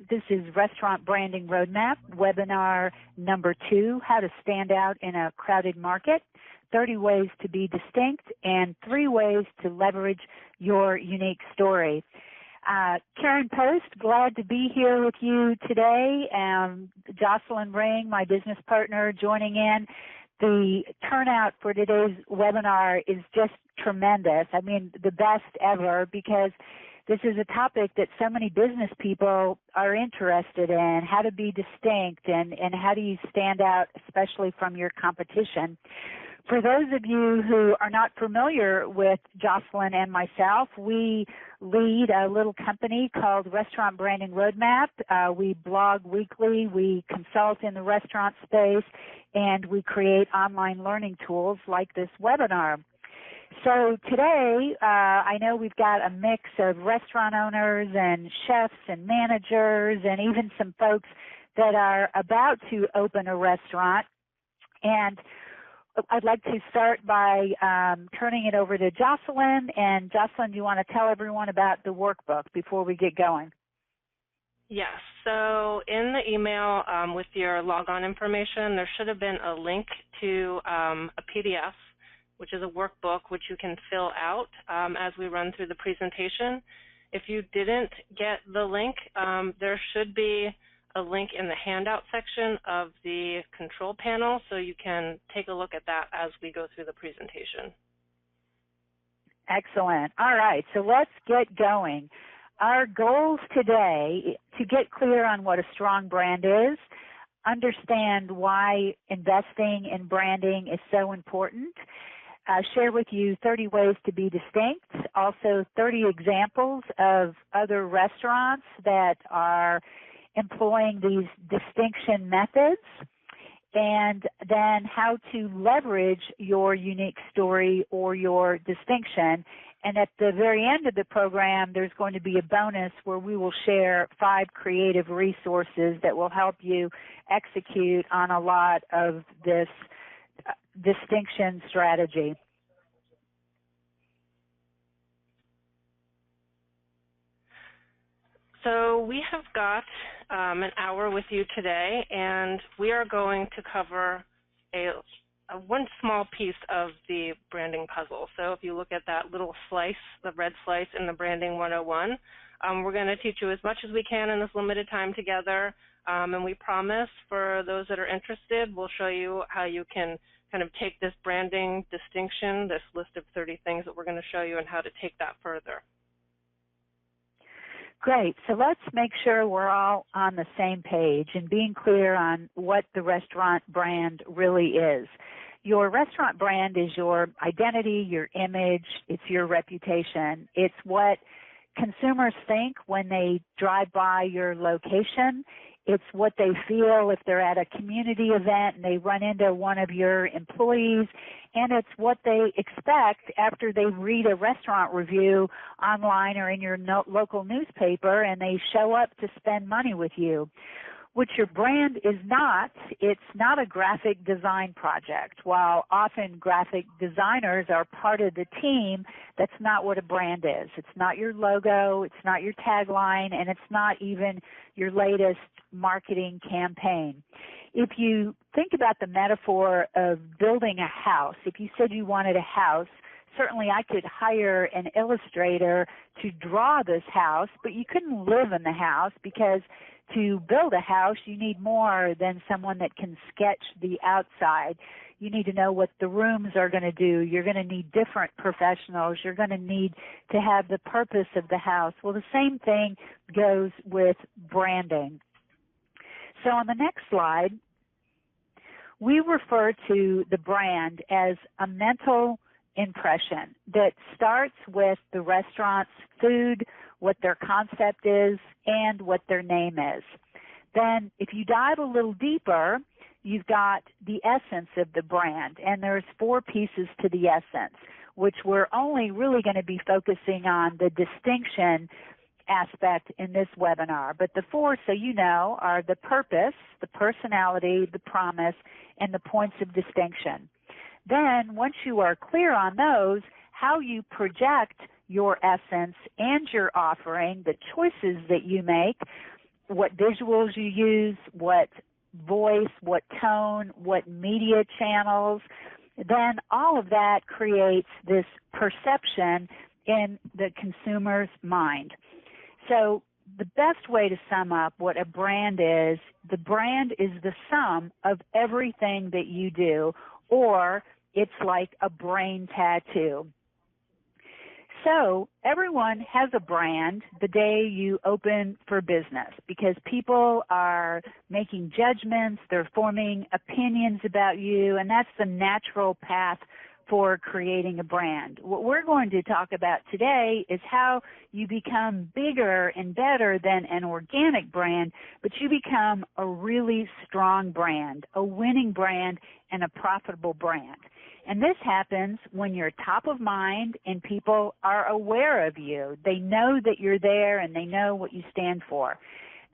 This is Restaurant Branding Roadmap, webinar number 2, How to Stand Out in a Crowded Market, 30 Ways to Be Distinct, and 3 Ways to Leverage Your Unique Story. Karen Post, glad to be here with you today. Jocelyn Ring, my business partner, joining in. The turnout for today's webinar is just tremendous. I mean, the best ever, because this is a topic that so many business people are interested in, how to be distinct and how do you stand out, especially from your competition. For those of you who are not familiar with Jocelyn and myself, we lead a little company called Restaurant Branding Roadmap. We blog weekly, we consult in the restaurant space, and we create online learning tools like this webinar. So today, I know we've got a mix of restaurant owners and chefs and managers and even some folks that are about to open a restaurant. And I'd like to start by turning it over to Jocelyn. And Jocelyn, do you want to tell everyone about the workbook before we get going? Yes. So in the email with your logon information, there should have been a link to a PDF, which is a workbook which you can fill out as we run through the presentation. If you didn't get the link, there should be a link in the handout section of the control panel, so you can take a look at that as we go through the presentation. Excellent. All right, so let's get going. Our goals today, to get clear on what a strong brand is, understand why investing in branding is so important, share with you 30 ways to be distinct, also 30 examples of other restaurants that are employing these distinction methods, and then how to leverage your unique story or your distinction. And at the very end of the program, there's going to be a bonus where we will share 5 creative resources that will help you execute on a lot of this distinction strategy. So we have got an hour with you today, and we are going to cover one small piece of the branding puzzle. So if you look at that little slice, the red slice in the Branding 101, we're going to teach you as much as we can in this limited time together, and we promise for those that are interested, we'll show you how you can kind of take this branding distinction, this list of 30 things that we're going to show you, and how to take that further. Great. So let's make sure we're all on the same page and being clear on what the restaurant brand really is. Your restaurant brand is your identity, your image, it's your reputation. It's what consumers think when they drive by your location. It's what they feel if they're at a community event and they run into one of your employees, and it's what they expect after they read a restaurant review online or in your local newspaper and they show up to spend money with you. What your brand is not, it's not a graphic design project. While often graphic designers are part of the team, that's not what a brand is. It's not your logo, it's not your tagline, and it's not even your latest marketing campaign. If you think about the metaphor of building a house, if you said you wanted a house, certainly I could hire an illustrator to draw this house, but you couldn't live in the house, because to build a house, you need more than someone that can sketch the outside. You need to know what the rooms are going to do. You're going to need different professionals. You're going to need to have the purpose of the house. Well, the same thing goes with branding. So on the next slide, we refer to the brand as a mental impression that starts with the restaurant's food, what their concept is, and what their name is. Then if you dive a little deeper, you've got the essence of the brand, and there's 4 pieces to the essence, which we're only really going to be focusing on the distinction aspect in this webinar. But the 4, so you know, are the purpose, the personality, the promise, and the points of distinction. Then, once you are clear on those, how you project your essence and your offering, the choices that you make, what visuals you use, what voice, what tone, what media channels, then all of that creates this perception in the consumer's mind. So the best way to sum up what a brand is, the brand is the sum of everything that you do, or it's like a brain tattoo. So everyone has a brand the day you open for business because people are making judgments, they're forming opinions about you, and that's the natural path for creating a brand. What we're going to talk about today is how you become bigger and better than an organic brand, but you become a really strong brand, a winning brand, and a profitable brand. And this happens when you're top of mind and people are aware of you. They know that you're there and they know what you stand for,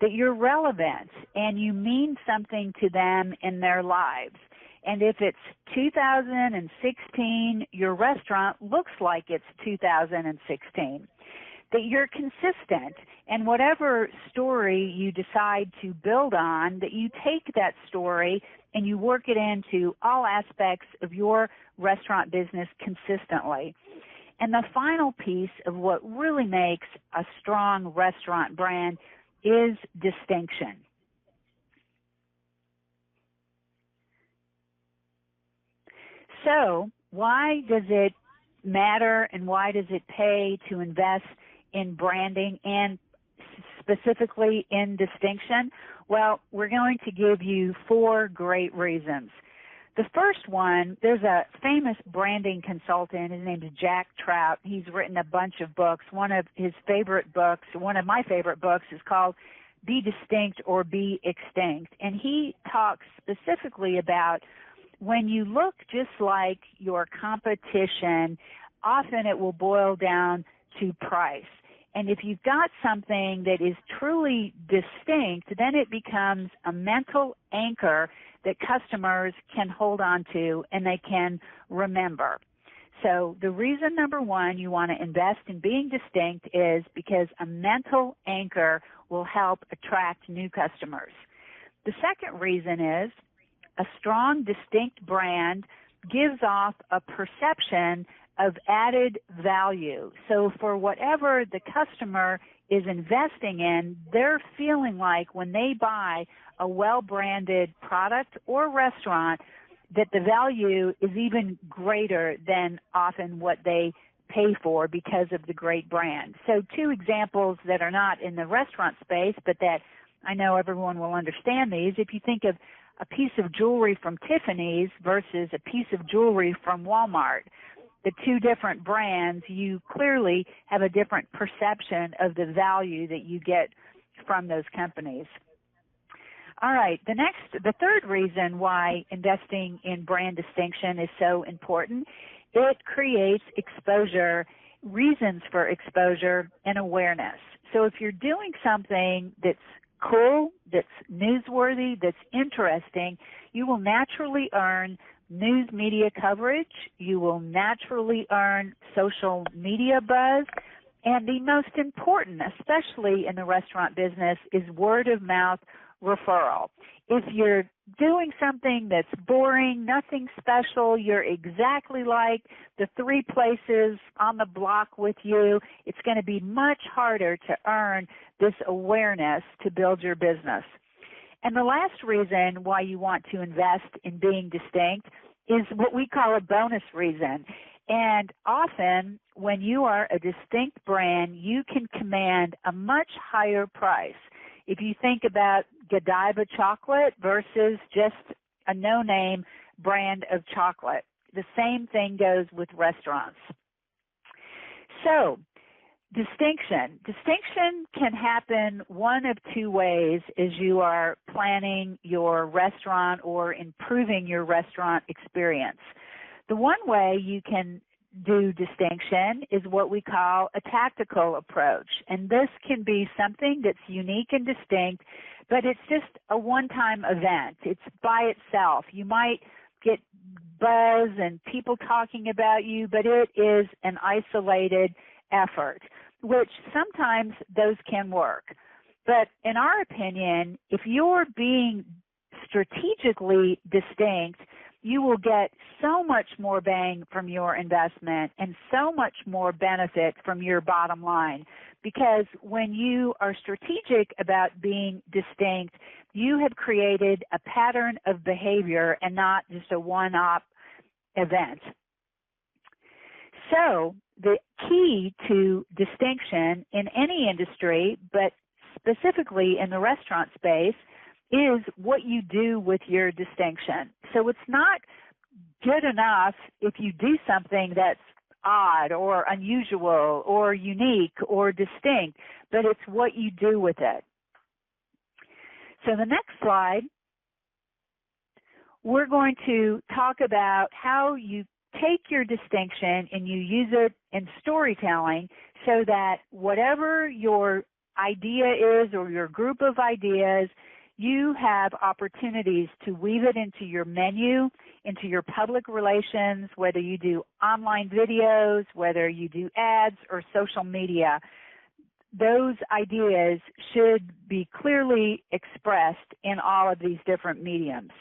that you're relevant and you mean something to them in their lives. And if it's 2016, your restaurant looks like it's 2016. That you're consistent, and whatever story you decide to build on, that you take that story and you work it into all aspects of your restaurant business consistently. And the final piece of what really makes a strong restaurant brand is distinction. So why does it matter and why does it pay to invest in branding and specifically in distinction? Well, we're going to give you 4 great reasons. The first one, there's a famous branding consultant. His name is Jack Trout. He's written a bunch of books. One of my favorite books is called Be Distinct or Be Extinct. And he talks specifically about when you look just like your competition, often it will boil down to price. And if you've got something that is truly distinct, then it becomes a mental anchor that customers can hold on to and they can remember. So the reason number 1 you want to invest in being distinct is because a mental anchor will help attract new customers. The second reason is a strong, distinct brand gives off a perception of added value. So for whatever the customer is investing in, they're feeling like when they buy a well-branded product or restaurant that the value is even greater than often what they pay for because of the great brand. So 2 examples that are not in the restaurant space, but that I know everyone will understand these. If you think of a piece of jewelry from Tiffany's versus a piece of jewelry from Walmart, the 2 different brands, you clearly have a different perception of the value that you get from those companies. All right, the third reason why investing in brand distinction is so important, it creates exposure, reasons for exposure, and awareness. So if you're doing something that's cool, that's newsworthy, that's interesting, you will naturally earn news media coverage, you will naturally earn social media buzz, and the most important, especially in the restaurant business, is word of mouth referral. If you're doing something that's boring, nothing special, you're exactly like the 3 places on the block with you, it's going to be much harder to earn this awareness to build your business. And the last reason why you want to invest in being distinct is what we call a bonus reason. And often when you are a distinct brand, you can command a much higher price. If you think about Godiva chocolate versus just a no-name brand of chocolate, the same thing goes with restaurants. So, distinction. Distinction can happen one of 2 ways as you are planning your restaurant or improving your restaurant experience. The one way you can do distinction is what we call a tactical approach. And this can be something that's unique and distinct, but it's just a one-time event. It's by itself. You might get buzz and people talking about you, but it is an isolated effort, which sometimes those can work. But in our opinion, if you're being strategically distinct, you will get so much more bang from your investment and so much more benefit from your bottom line. Because when you are strategic about being distinct, you have created a pattern of behavior and not just a one-off event. So the key to distinction in any industry, but specifically in the restaurant space, is what you do with your distinction. So it's not good enough if you do something that's odd or unusual or unique or distinct, but it's what you do with it. So the next slide, we're going to talk about how you take your distinction and you use it in storytelling so that whatever your idea is or your group of ideas, you have opportunities to weave it into your menu, into your public relations, whether you do online videos, whether you do ads or social media. Those ideas should be clearly expressed in all of these different mediums.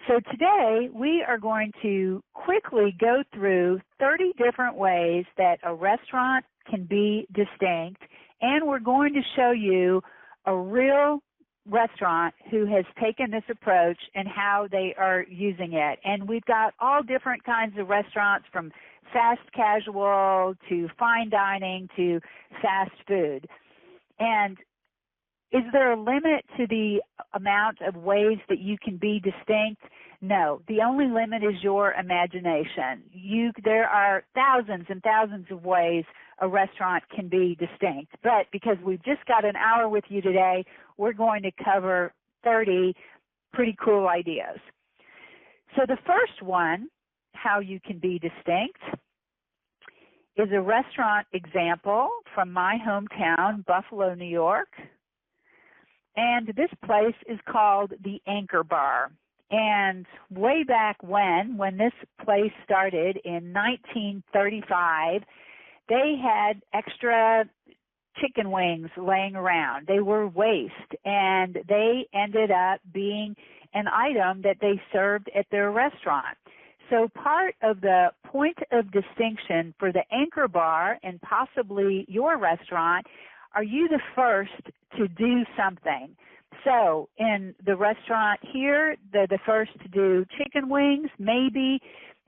So today we are going to quickly go through 30 different ways that a restaurant can be distinct, and we're going to show you a real restaurant who has taken this approach and how they are using it. And we've got all different kinds of restaurants, from fast casual to fine dining to fast food. And is there a limit to the amount of ways that you can be distinct? No. The only limit is your imagination. There are thousands and thousands of ways a restaurant can be distinct. But because we've just got an hour with you today, we're going to cover 30 pretty cool ideas. So the first one, how you can be distinct, is a restaurant example from my hometown, Buffalo, New York. And this place is called the Anchor Bar. And way back when this place started in 1935, they had extra chicken wings laying around. They were waste, and they ended up being an item that they served at their restaurant. So part of the point of distinction for the Anchor Bar and possibly your restaurant, are you the first to do something? So in the restaurant here, they're the first to do chicken wings. Maybe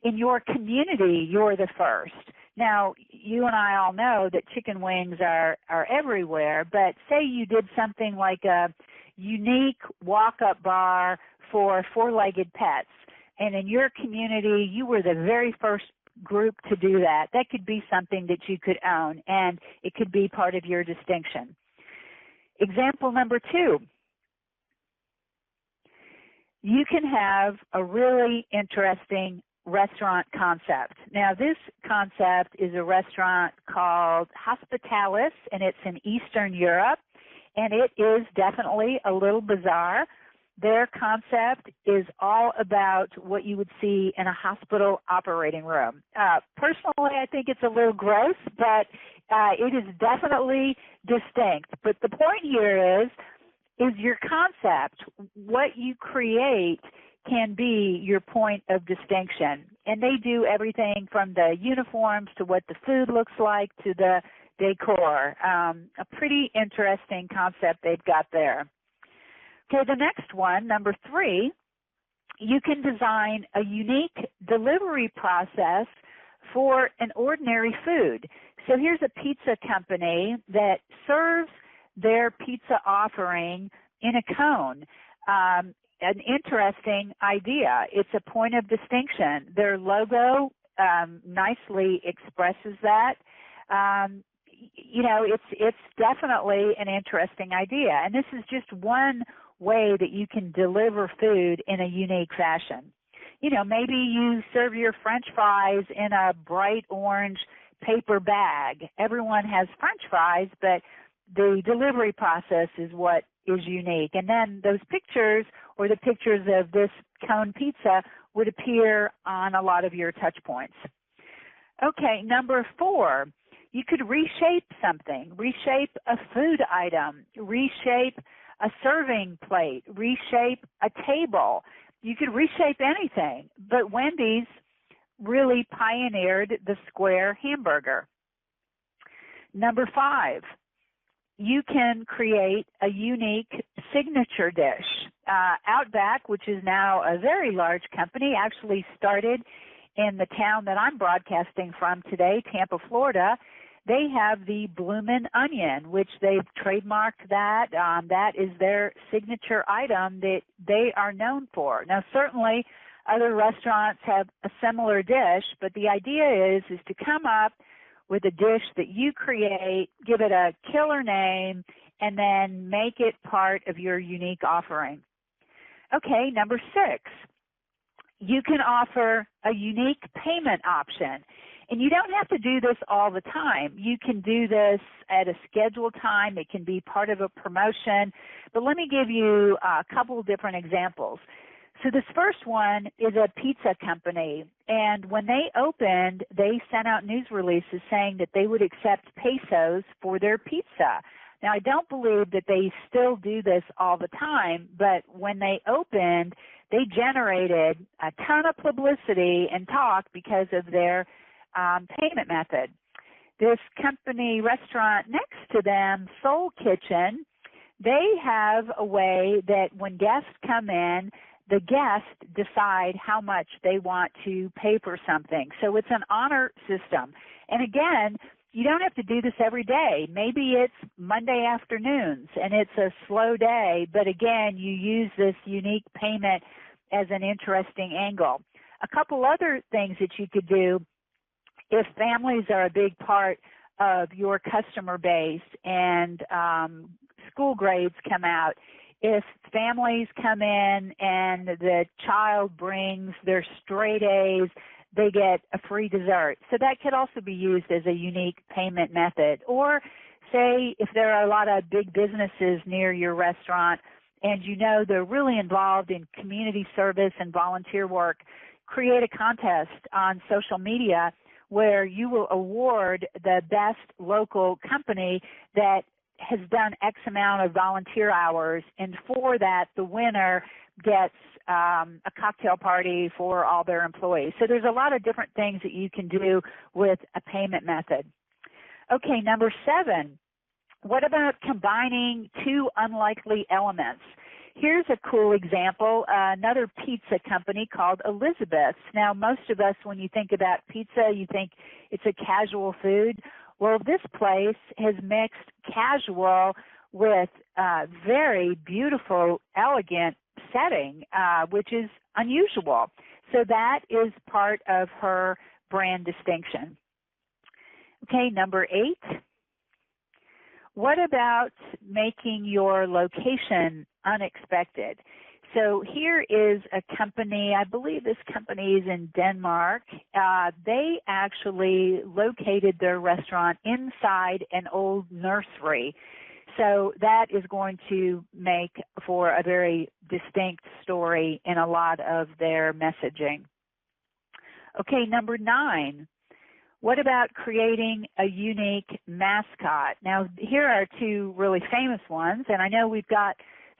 in your community, you're the first. Now, you and I all know that chicken wings are everywhere, but say you did something like a unique walk-up bar for four-legged pets, and in your community, you were the very first group to do that. That could be something that you could own, and it could be part of your distinction. Example number 2. You can have a really interesting restaurant concept. Now, this concept is a restaurant called Hospitalis, and it's in Eastern Europe, and it is definitely a little bizarre. Their concept is all about what you would see in a hospital operating room. Personally, I think it's a little gross, but it is definitely distinct. But the point here is your concept. What you create can be your point of distinction. And they do everything from the uniforms to what the food looks like to the decor. A pretty interesting concept they've got there. Okay, the next one, number 3, you can design a unique delivery process for an ordinary food. So here's a pizza company that serves their pizza offering in a cone. An interesting idea. It's a point of distinction. Their logo nicely expresses that. It's definitely an interesting idea. And this is just one way that you can deliver food in a unique fashion. Maybe you serve your French fries in a bright orange paper bag. Everyone has French fries, but the delivery process is what is unique. And then those pictures or the pictures of this cone pizza would appear on a lot of your touch points. Okay, number 4, You could reshape something, reshape a food item, reshape a serving plate, reshape a table. You could reshape anything, but Wendy's really pioneered the square hamburger. Number 5, you can create a unique signature dish. Outback, which is now a very large company, actually started in the town that I'm broadcasting from today, Tampa, Florida. They have the bloomin' onion, which they've trademarked that. That is their signature item that they are known for. Now, certainly other restaurants have a similar dish, but the idea is to come up with a dish that you create, give it a killer name, and then make it part of your unique offering. Okay, number 6, you can offer a unique payment option. And you don't have to do this all the time. You can do this at a scheduled time. It can be part of a promotion. But let me give you a couple of different examples. So this first one is a pizza company. And when they opened, they sent out news releases saying that they would accept pesos for their pizza. Now, I don't believe that they still do this all the time, but when they opened, they generated a ton of publicity and talk because of their payment method. This company restaurant next to them, Soul Kitchen, they have a way that when guests come in, the guests decide how much they want to pay for something. So it's an honor system. And again, you don't have to do this every day. Maybe it's Monday afternoons and it's a slow day, but again, you use this unique payment as an interesting angle. A couple other things that you could do if families are a big part of your customer base and school grades come out, if families come in and the child brings their straight A's, they get a free dessert. So that could also be used as a unique payment method. Or say if there are a lot of big businesses near your restaurant and you know they're really involved in community service and volunteer work, create a contest on social media where you will award the best local company that has done X amount of volunteer hours, and for that, the winner gets a cocktail party for all their employees. So there's a lot of different things that you can do with a payment method. Okay, number 7, what about combining 2 unlikely elements? Here's a cool example, another pizza company called Elizabeth's. Now, most of us, when you think about pizza, you think it's a casual food. Well, this place has mixed casual with very beautiful, elegant setting, which is unusual. So that is part of her brand distinction. Okay, number 8. What about making your location unexpected? So here is a company, I believe this company is in Denmark. They actually located their restaurant inside an old nursery. So that is going to make for a very distinct story in a lot of their messaging. Okay, number 9. What about creating a unique mascot? Now, here are 2 really famous ones, and I know we've got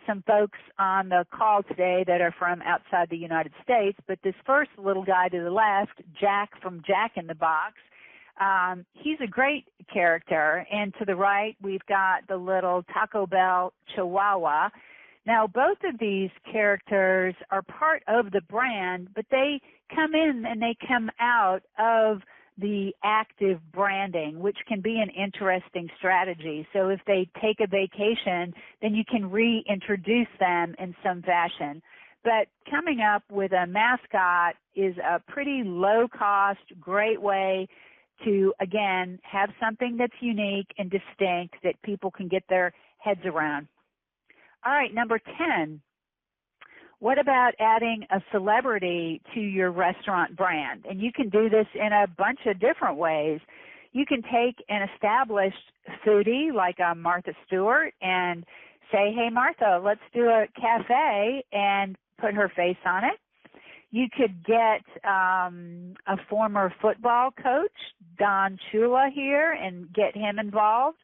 some folks on the call today that are from outside the United States, but this first little guy to the left, Jack from Jack in the Box, he's a great character, and to the right, we've got the little Taco Bell Chihuahua. Now, both of these characters are part of the brand, but they come in and they come out of the active branding, which can be an interesting strategy. So if they take a vacation, then you can reintroduce them in some fashion. But coming up with a mascot is a pretty low-cost, great way to, again, have something that's unique and distinct that people can get their heads around. All right, number 10. What about adding a celebrity to your restaurant brand? And you can do this in a bunch of different ways. You can take an established foodie like a Martha Stewart and say, hey, Martha, let's do a cafe, and put her face on it. You could get a former football coach, Don Chula here and get him involved.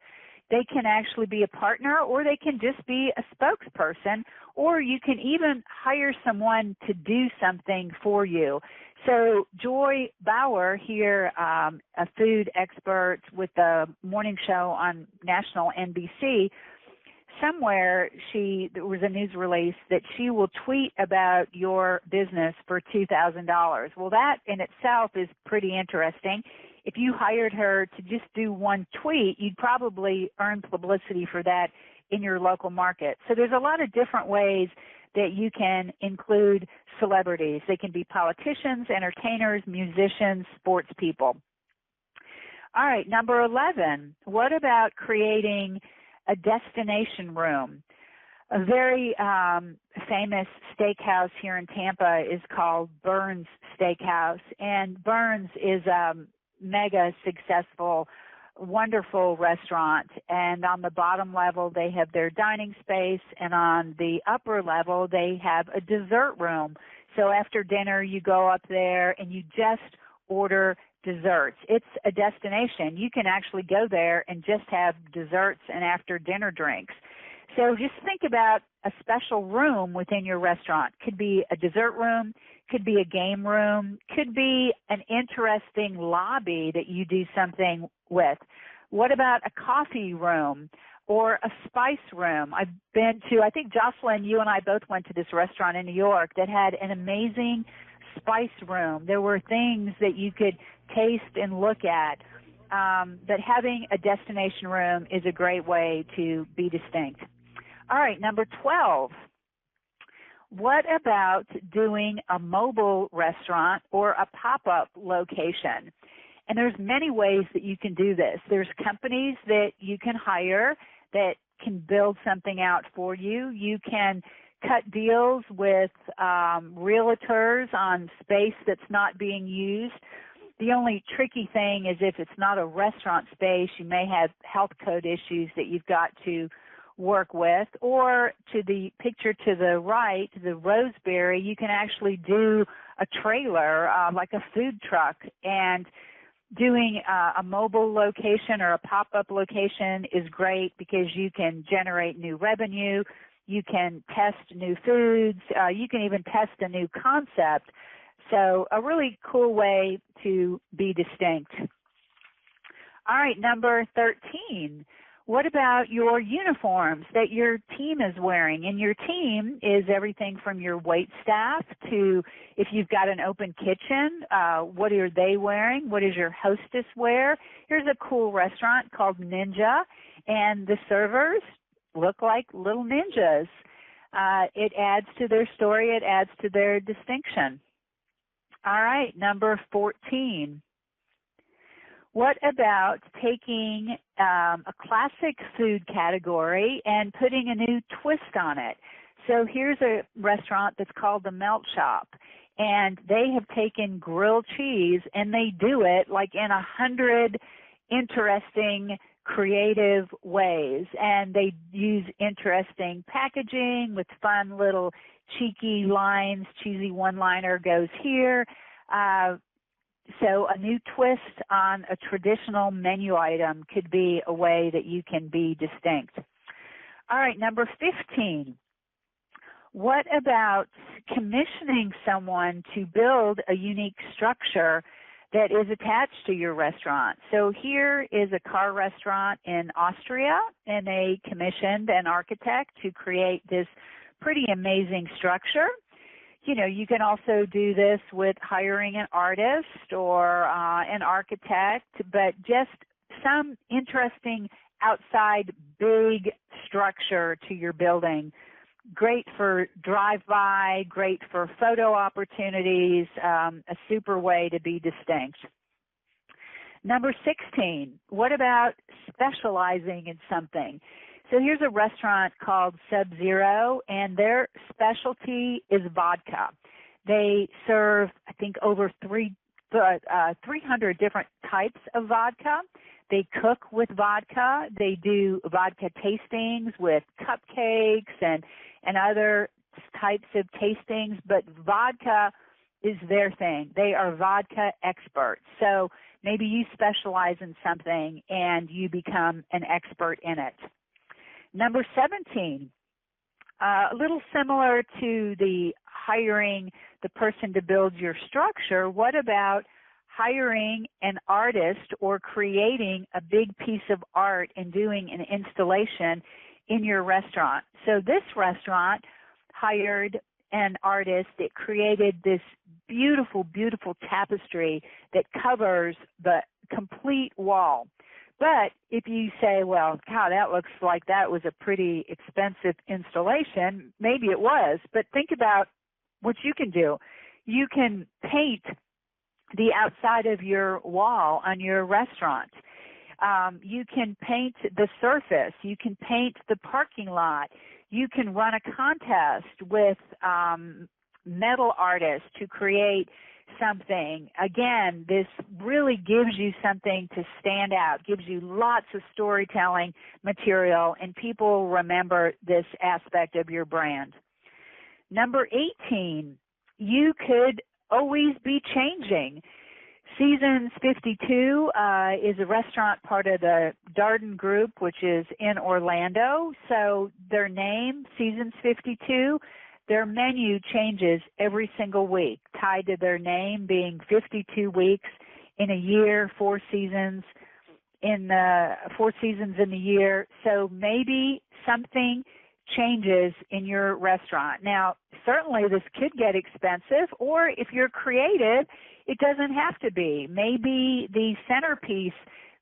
They can actually be a partner, or they can just be a spokesperson, or you can even hire someone to do something for you. So Joy Bauer here, a food expert with the morning show on national NBC, somewhere there was a news release that she will tweet about your business for $2,000. Well, that in itself is pretty interesting. If you hired her to just do one tweet, you'd probably earn publicity for that in your local market. So there's a lot of different ways that you can include celebrities. They can be politicians, entertainers, musicians, sports people. All right, number 11, what about creating a destination room? A very famous steakhouse here in Tampa is called Burns Steakhouse, and Burns is a mega successful, wonderful restaurant. And on the bottom level, they have their dining space, and on the upper level, they have a dessert room. So after dinner, you go up there and you just order desserts. It's a destination. You can actually go there and just have desserts and after dinner drinks. So just think about a special room within your restaurant. Could be a dessert room, could be a game room, could be an interesting lobby that you do something with. What about a coffee room or a spice room? I've been to, I think Jocelyn, you and I both went to this restaurant in New York that had an amazing spice room. There were things that you could taste and look at. But having a destination room is a great way to be distinct. All right, number 12. What about doing a mobile restaurant or a pop-up location? And there's many ways that you can do this. There's companies that you can hire that can build something out for you. You can cut deals with realtors on space that's not being used. The only tricky thing is if it's not a restaurant space, you may have health code issues that you've got to work with. Or to the picture to the right, the Roseberry, you can actually do a trailer like a food truck, and doing a mobile location or a pop-up location is great because you can generate new revenue, you can test new foods, you can even test a new concept. So a really cool way to be distinct. All right, number 13. What about your uniforms that your team is wearing? And your team is everything from your wait staff to if you've got an open kitchen, what are they wearing? What does your hostess wear? Here's a cool restaurant called Ninja, and the servers look like little ninjas. It adds to their story. It adds to their distinction. All right, number 14. What about taking a classic food category and putting a new twist on it? So here's a restaurant that's called the Melt Shop, and they have taken grilled cheese and they do it like in 100 interesting, creative ways. And they use interesting packaging with fun little cheeky lines. Cheesy one-liner goes here. So a new twist on a traditional menu item could be a way that you can be distinct. All right, number 15. What about commissioning someone to build a unique structure that is attached to your restaurant? So here is a car restaurant in Austria, and they commissioned an architect to create this pretty amazing structure. You know, you can also do this with hiring an artist or an architect, but just some interesting outside big structure to your building. Great for drive-by, great for photo opportunities, a super way to be distinct. Number 16, what about specializing in something? So here's a restaurant called Sub-Zero, and their specialty is vodka. They serve, I think, over 300 different types of vodka. They cook with vodka. They do vodka tastings with cupcakes and other types of tastings, but vodka is their thing. They are vodka experts. So Maybe you specialize in something and you become an expert in it. Number 17, a little similar to the hiring the person to build your structure, what about hiring an artist or creating a big piece of art and doing an installation in your restaurant? So this restaurant hired an artist that created this beautiful, beautiful tapestry that covers the complete wall. But if you say, well, God, that looks like that was a pretty expensive installation, maybe it was, but think about what you can do. You can paint the outside of your wall on your restaurant. You can paint the surface. You can paint the parking lot. You can run a contest with metal artists to create something. Again, this really gives you something to stand out, gives you lots of storytelling material, and people remember this aspect of your brand. Number 18, you could always be changing. Seasons 52 is a restaurant part of the Darden Group, which is in Orlando. So their name, Seasons 52, their menu changes every single week, tied to their name being 52 weeks in a year, 4 seasons in the year. So maybe something changes in your restaurant. Now, certainly this could get expensive, or if you're creative, it doesn't have to be. Maybe the centerpiece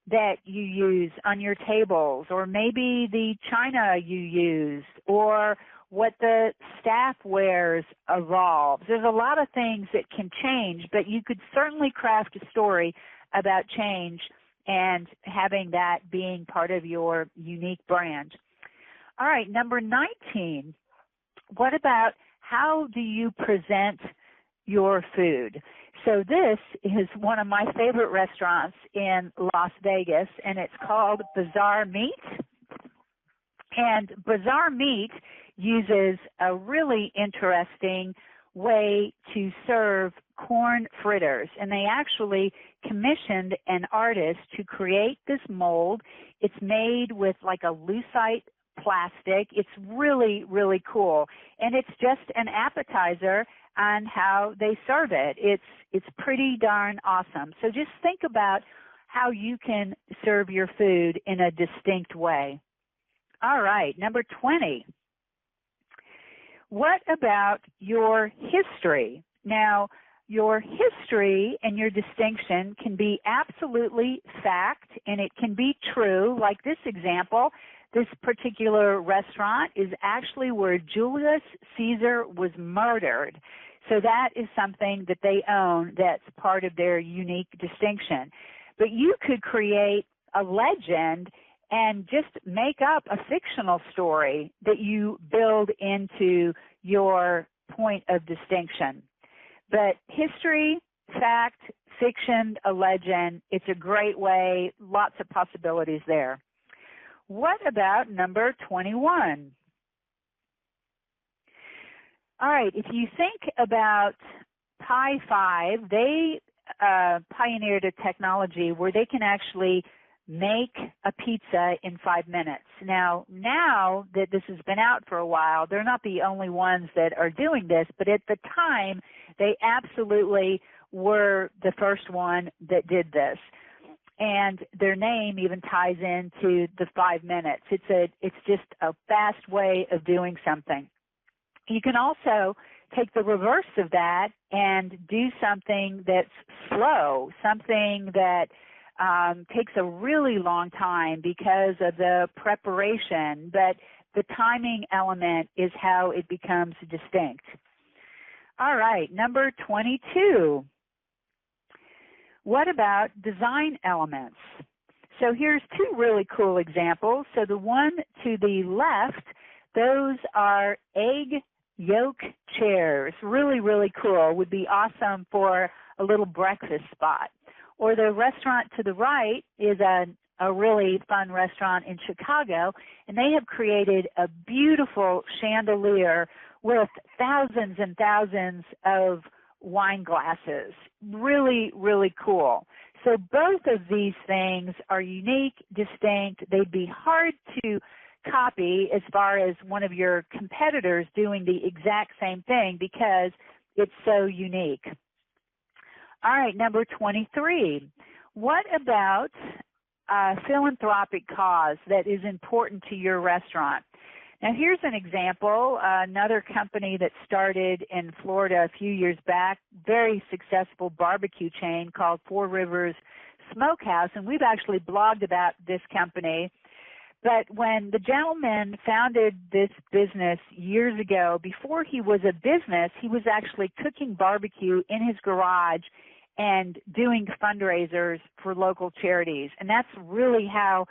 that you use on your tables, or maybe the china you use, or what the staff wears evolves. There's a lot of things that can change, but you could certainly craft a story about change and having that being part of your unique brand. All right, number 19, what about how do you present your food? So this is one of my favorite restaurants in Las Vegas, and it's called Bazaar Meat. And Bazaar Meat uses a really interesting way to serve corn fritters, and they actually commissioned an artist to create this mold. It's made with like a lucite plastic. It's really, really cool, and it's just an appetizer on how they serve it. It's pretty darn awesome. So just think about how you can serve your food in a distinct way. All right, number 20. What about your history? Now, your history and your distinction can be absolutely fact, and it can be true. Like this example, this particular restaurant is actually where Julius Caesar was murdered. So that is something that they own that's part of their unique distinction. But you could create a legend and just make up a fictional story that you build into your point of distinction. But history, fact, fiction, a legend, it's a great way, lots of possibilities there. What about number 21? All right, if you think about Pi 5, they pioneered a technology where they can actually make a pizza in 5 minutes. Now that this has been out for a while, they're not the only ones that are doing this, but at the time, they absolutely were the first one that did this. And their name even ties into the 5 minutes. It's just a fast way of doing something. You can also take the reverse of that and do something that's slow, something that takes a really long time because of the preparation, but the timing element is how it becomes distinct. All right, number 22. What about design elements? So here's 2 really cool examples. So the one to the left, those are egg yolk chairs. Really, really cool. Would be awesome for a little breakfast spot. Or the restaurant to the right is a really fun restaurant in Chicago, and they have created a beautiful chandelier with thousands and thousands of wine glasses. Really, really cool. So both of these things are unique, distinct. They'd be hard to copy as far as one of your competitors doing the exact same thing because it's so unique. All right, number 23. What about a philanthropic cause that is important to your restaurant? Now, here's an example, another company that started in Florida a few years back, very successful barbecue chain called Four Rivers Smokehouse, and we've actually blogged about this company. But when the gentleman founded this business years ago, before he was a business, he was actually cooking barbecue in his garage and doing fundraisers for local charities. And that's really how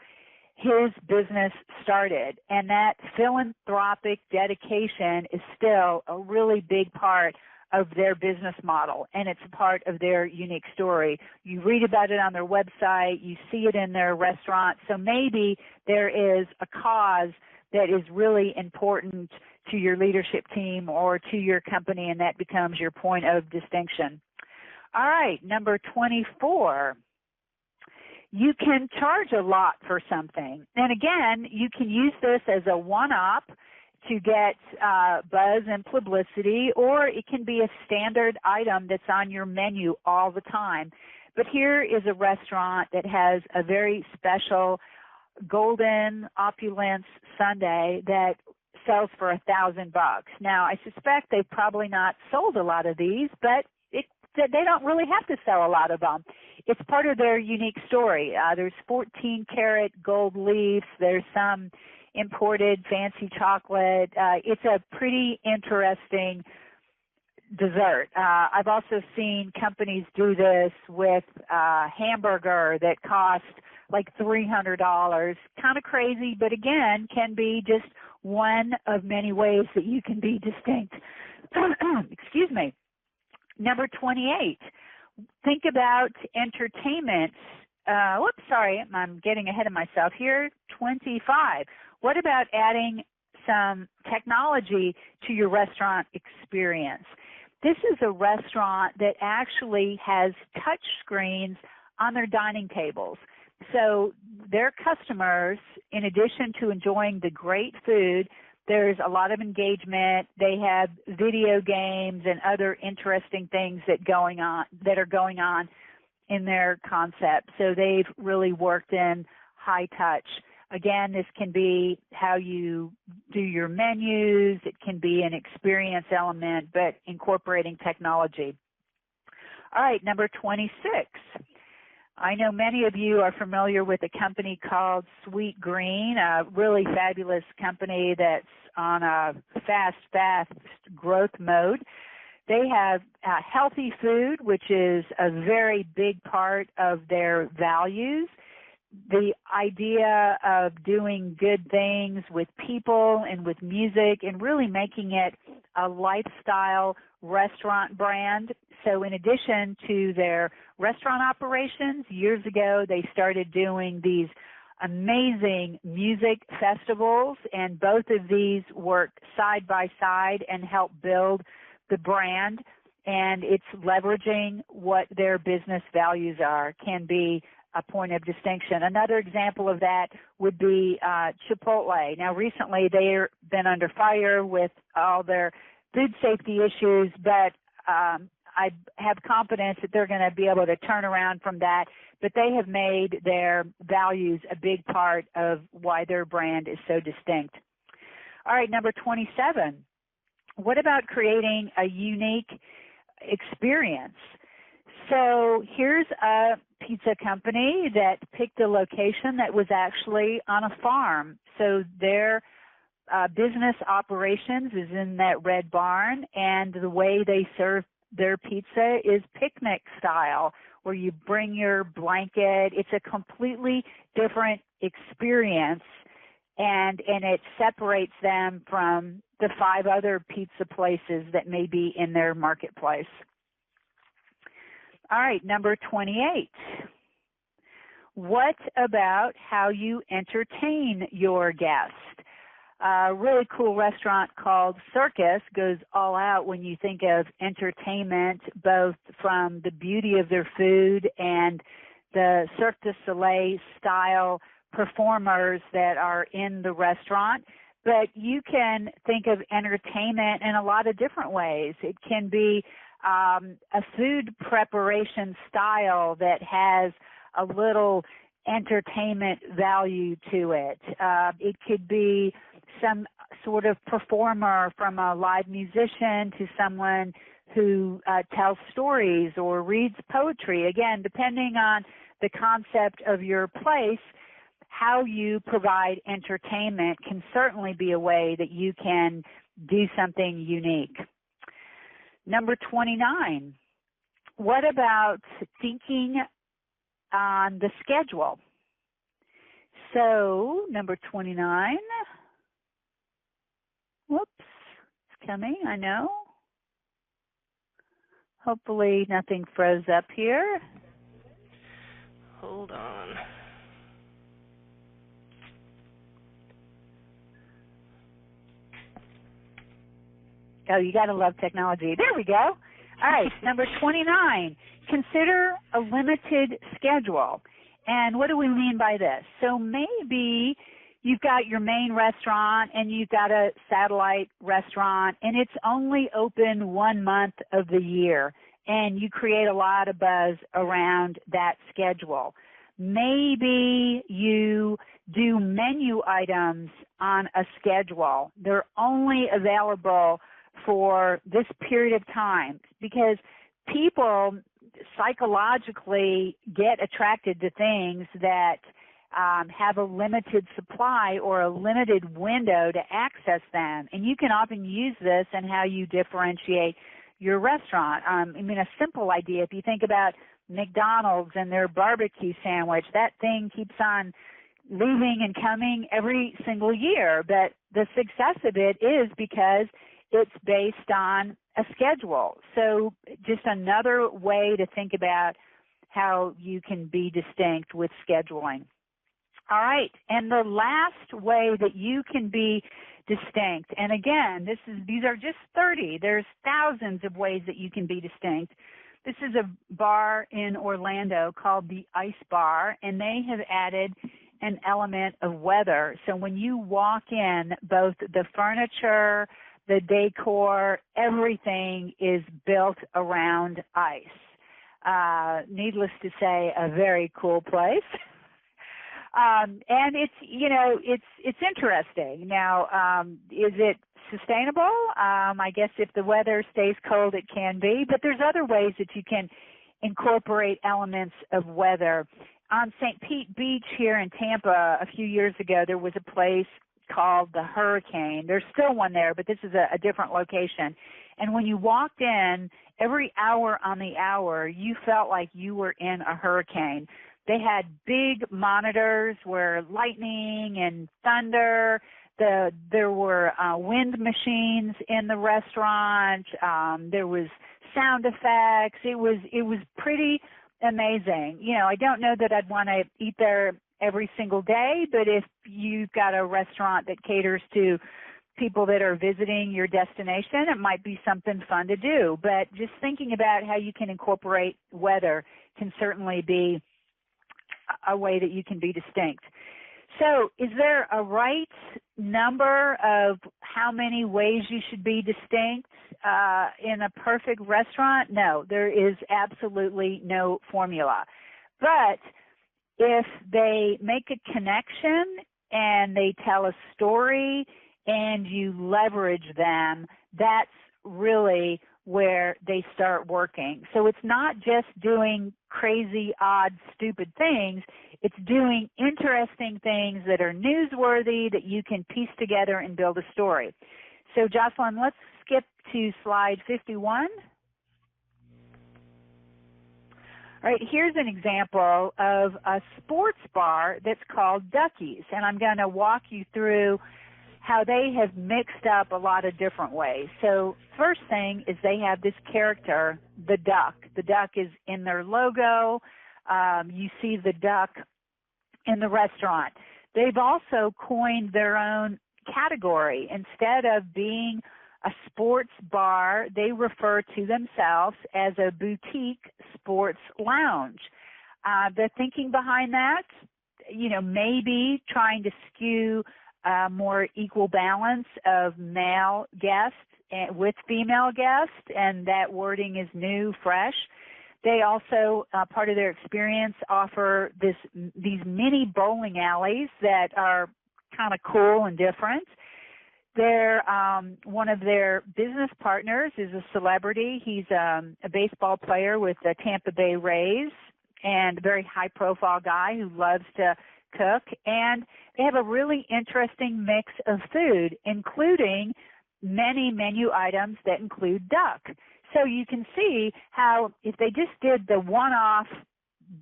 his business started. And that philanthropic dedication is still a really big part of their business model, and it's a part of their unique story. You read about it on their website, you see it in their restaurant, so maybe there is a cause that is really important to your leadership team or to your company, and that becomes your point of distinction. All right, number 24. You can charge a lot for something. And again, you can use this as a one-up to get buzz and publicity, or it can be a standard item that's on your menu all the time. But here is a restaurant that has a very special golden opulence sundae that sells for $1,000. Now, I suspect they've probably not sold a lot of these, but they don't really have to sell a lot of them. It's part of their unique story. There's 14-karat gold leaves. There's some imported fancy chocolate. It's a pretty interesting dessert. I've also seen companies do this with a hamburger that cost like $300. Kind of crazy, but again, can be just one of many ways that you can be distinct. Excuse me. Number 28, think about entertainment. Whoops, sorry, I'm getting ahead of myself here. 25. What about adding some technology to your restaurant experience? This is a restaurant that actually has touch screens on their dining tables. So their customers, in addition to enjoying the great food, there's a lot of engagement. They have video games and other interesting things that are going on in their concept. So they've really worked in high touch. Again, this can be how you do your menus. It can be an experience element, but incorporating technology. All right, number 26. I know many of you are familiar with a company called Sweet Green, a really fabulous company that's on a fast growth mode. They have healthy food, which is a very big part of their values. The idea of doing good things with people and with music and really making it a lifestyle restaurant brand. So in addition to their restaurant operations, years ago they started doing these amazing music festivals, and both of these work side by side and help build the brand, and it's leveraging what their business values are, can be a point of distinction. Another example of that would be Chipotle. Now, recently they've been under fire with all their food safety issues, but I have confidence that they're going to be able to turn around from that. But they have made their values a big part of why their brand is so distinct. All right, number 27. What about creating a unique experience? So here's a pizza company that picked a location that was actually on a farm. So their business operations is in that red barn, and the way they serve their pizza is picnic style, where you bring your blanket. It's a completely different experience, and it separates them from the 5 other pizza places that may be in their marketplace. All right, number 28. What about how you entertain your guest? A really cool restaurant called Circus goes all out when you think of entertainment, both from the beauty of their food and the Cirque du Soleil style performers that are in the restaurant, but you can think of entertainment in a lot of different ways. It can be a food preparation style that has a little entertainment value to it. It could be some sort of performer, from a live musician to someone who tells stories or reads poetry. Again, depending on the concept of your place, how you provide entertainment can certainly be a way that you can do something unique. Number 29, what about thinking on the schedule? So, number 29, whoops, it's coming, I know. Hopefully nothing froze up here. Hold on. Oh, you got to love technology. There we go. All right, number 29, consider a limited schedule. And what do we mean by this? So maybe you've got your main restaurant and you've got a satellite restaurant, and it's only open 1 month of the year, and you create a lot of buzz around that schedule. Maybe you do menu items on a schedule. They're only available for this period of time, because people psychologically get attracted to things that have a limited supply or a limited window to access them. And you can often use this in how you differentiate your restaurant. I mean, a simple idea, if you think about McDonald's and their barbecue sandwich, that thing keeps on leaving and coming every single year. But the success of it is because it's based on a schedule. So just another way to think about how you can be distinct with scheduling. All right, and the last way that you can be distinct, and again, these are just 30. There's thousands of ways that you can be distinct. This is a bar in Orlando called the Ice Bar, and they have added an element of weather. So when you walk in, both the furniture, the decor, everything is built around ice. Needless to say, a very cool place. And it's interesting. Now, is it sustainable? I guess if the weather stays cold, it can be, but there's other ways that you can incorporate elements of weather. On St. Pete Beach here in Tampa a few years ago, there was a place called the Hurricane. There's still one there, but this is a different location. And when you walked in, every hour on the hour, you felt like you were in a hurricane. They had big monitors where lightning and thunder. There were wind machines in the restaurant. There was sound effects. It was pretty amazing. You know, I don't know that I'd want to eat there every single day, but if you've got a restaurant that caters to people that are visiting your destination, it might be something fun to do. But just thinking about how you can incorporate weather can certainly be a way that you can be distinct. So is there a right number of how many ways you should be distinct in a perfect restaurant? No, there is absolutely no formula. But if they make a connection and they tell a story and you leverage them, that's really where they start working. So it's not just doing crazy, odd, stupid things. It's doing interesting things that are newsworthy that you can piece together and build a story. So Jocelyn, let's skip to slide 51. All right, here's an example of a sports bar that's called Ducky's, and I'm going to walk you through how they have mixed up a lot of different ways. So first thing is they have this character, the duck. The duck is in their logo. You see the duck in the restaurant. They've also coined their own category. Instead of being a sports bar, they refer to themselves as a boutique sports lounge. The thinking behind that, maybe trying to skew more equal balance of male guests with female guests, and that wording is new, fresh. They also, part of their experience, offer these mini bowling alleys that are kind of cool and different. One of their business partners is a celebrity. He's a baseball player with the Tampa Bay Rays and a very high-profile guy who loves to cook. And they have a really interesting mix of food, including many menu items that include duck. So you can see how if they just did the one-off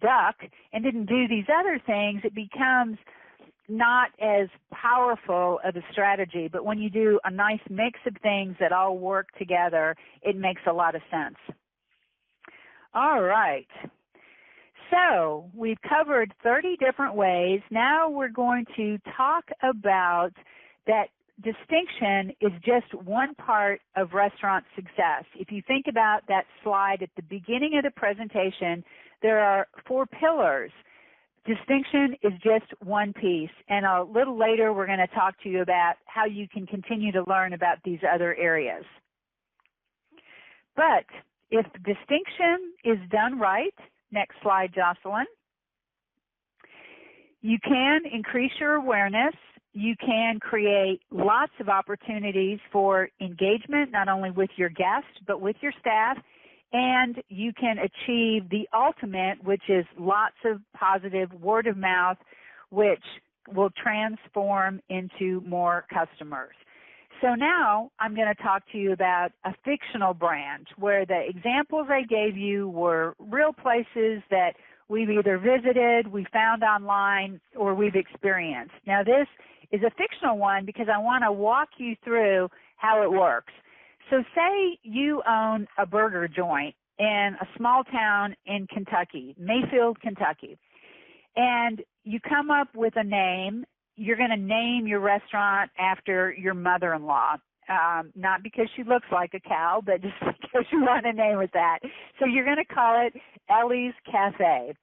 duck and didn't do these other things, it becomes not as powerful of a strategy. But when you do a nice mix of things that all work together, it makes a lot of sense. All right. So we've covered 30 different ways. Now we're going to talk about that distinction is just one part of restaurant success. If you think about that slide at the beginning of the presentation, there are 4 pillars. Distinction is just one piece, and a little later we're going to talk to you about how you can continue to learn about these other areas. But if distinction is done right, next slide, Jocelyn, you can increase your awareness. You can create lots of opportunities for engagement, not only with your guests, but with your staff, and you can achieve the ultimate, which is lots of positive word of mouth, which will transform into more customers. So now I'm going to talk to you about a fictional brand where the examples I gave you were real places that we've either visited, we found online, or we've experienced. Now this is a fictional one because I want to walk you through how it works. So say you own a burger joint in a small town in Kentucky, Mayfield, Kentucky, and you come up with a name. You're going to name your restaurant after your mother-in-law, not because she looks like a cow, but just because you want to name it that. So you're going to call it Ellies Cafe.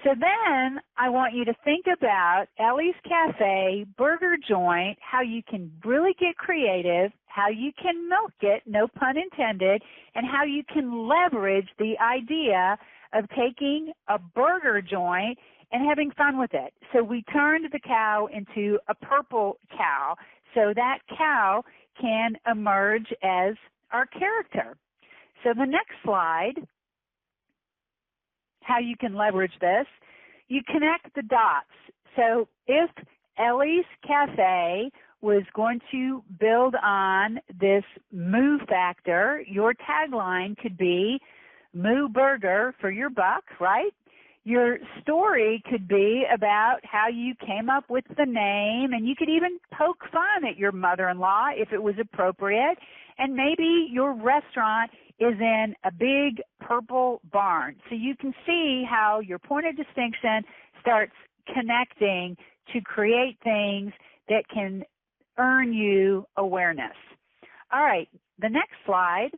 So then I want you to think about Ellies Cafe, burger joint, how you can really get creative, how you can milk it, no pun intended, and how you can leverage the idea of taking a burger joint and having fun with it. So we turned the cow into a purple cow, so that cow can emerge as our character. So the next slide, how you can leverage this, you connect the dots. So if Ellies Cafe was going to build on this moo factor, your tagline could be moo burger for your buck, right? Your story could be about how you came up with the name, and you could even poke fun at your mother-in-law if it was appropriate. And maybe your restaurant is in a big purple barn. So you can see how your point of distinction starts connecting to create things that can earn you awareness. All right, the next slide.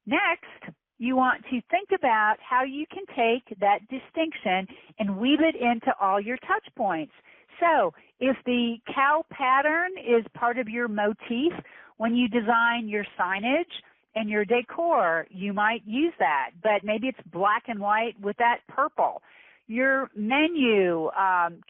Next, you want to think about how you can take that distinction and weave it into all your touch points. So if the cow pattern is part of your motif, when you design your signage and your decor, you might use that, but maybe it's black and white with that purple. Your menu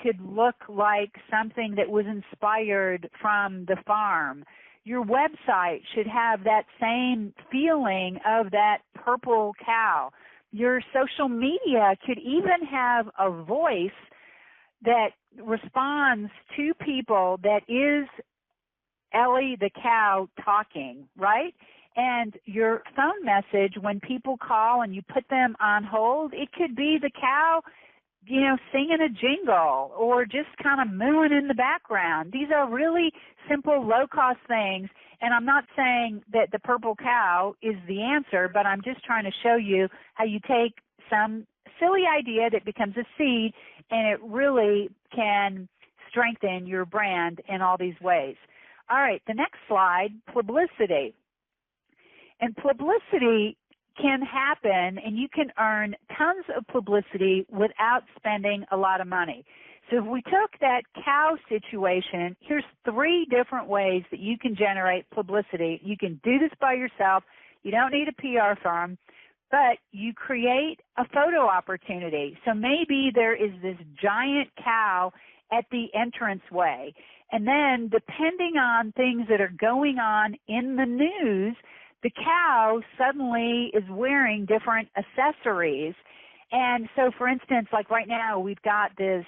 could look like something that was inspired from the farm. Your website should have that same feeling of that purple cow. Your social media could even have a voice that responds to people that is Ellie the cow talking, right? And your phone message, when people call and you put them on hold, it could be the cow, singing a jingle or just kind of mooing in the background. These are really simple, low-cost things, and I'm not saying that the purple cow is the answer, but I'm just trying to show you how you take some silly idea that becomes a seed, and it really can strengthen your brand in all these ways. All right, the next slide, publicity. And publicity can happen and you can earn tons of publicity without spending a lot of money. So if we took that cow situation, here's 3 different ways that you can generate publicity. You can do this by yourself. You don't need a PR firm, but you create a photo opportunity. So maybe there is this giant cow at the entranceway. And then depending on things that are going on in the news, the cow suddenly is wearing different accessories. And so, for instance, like right now, we've got this,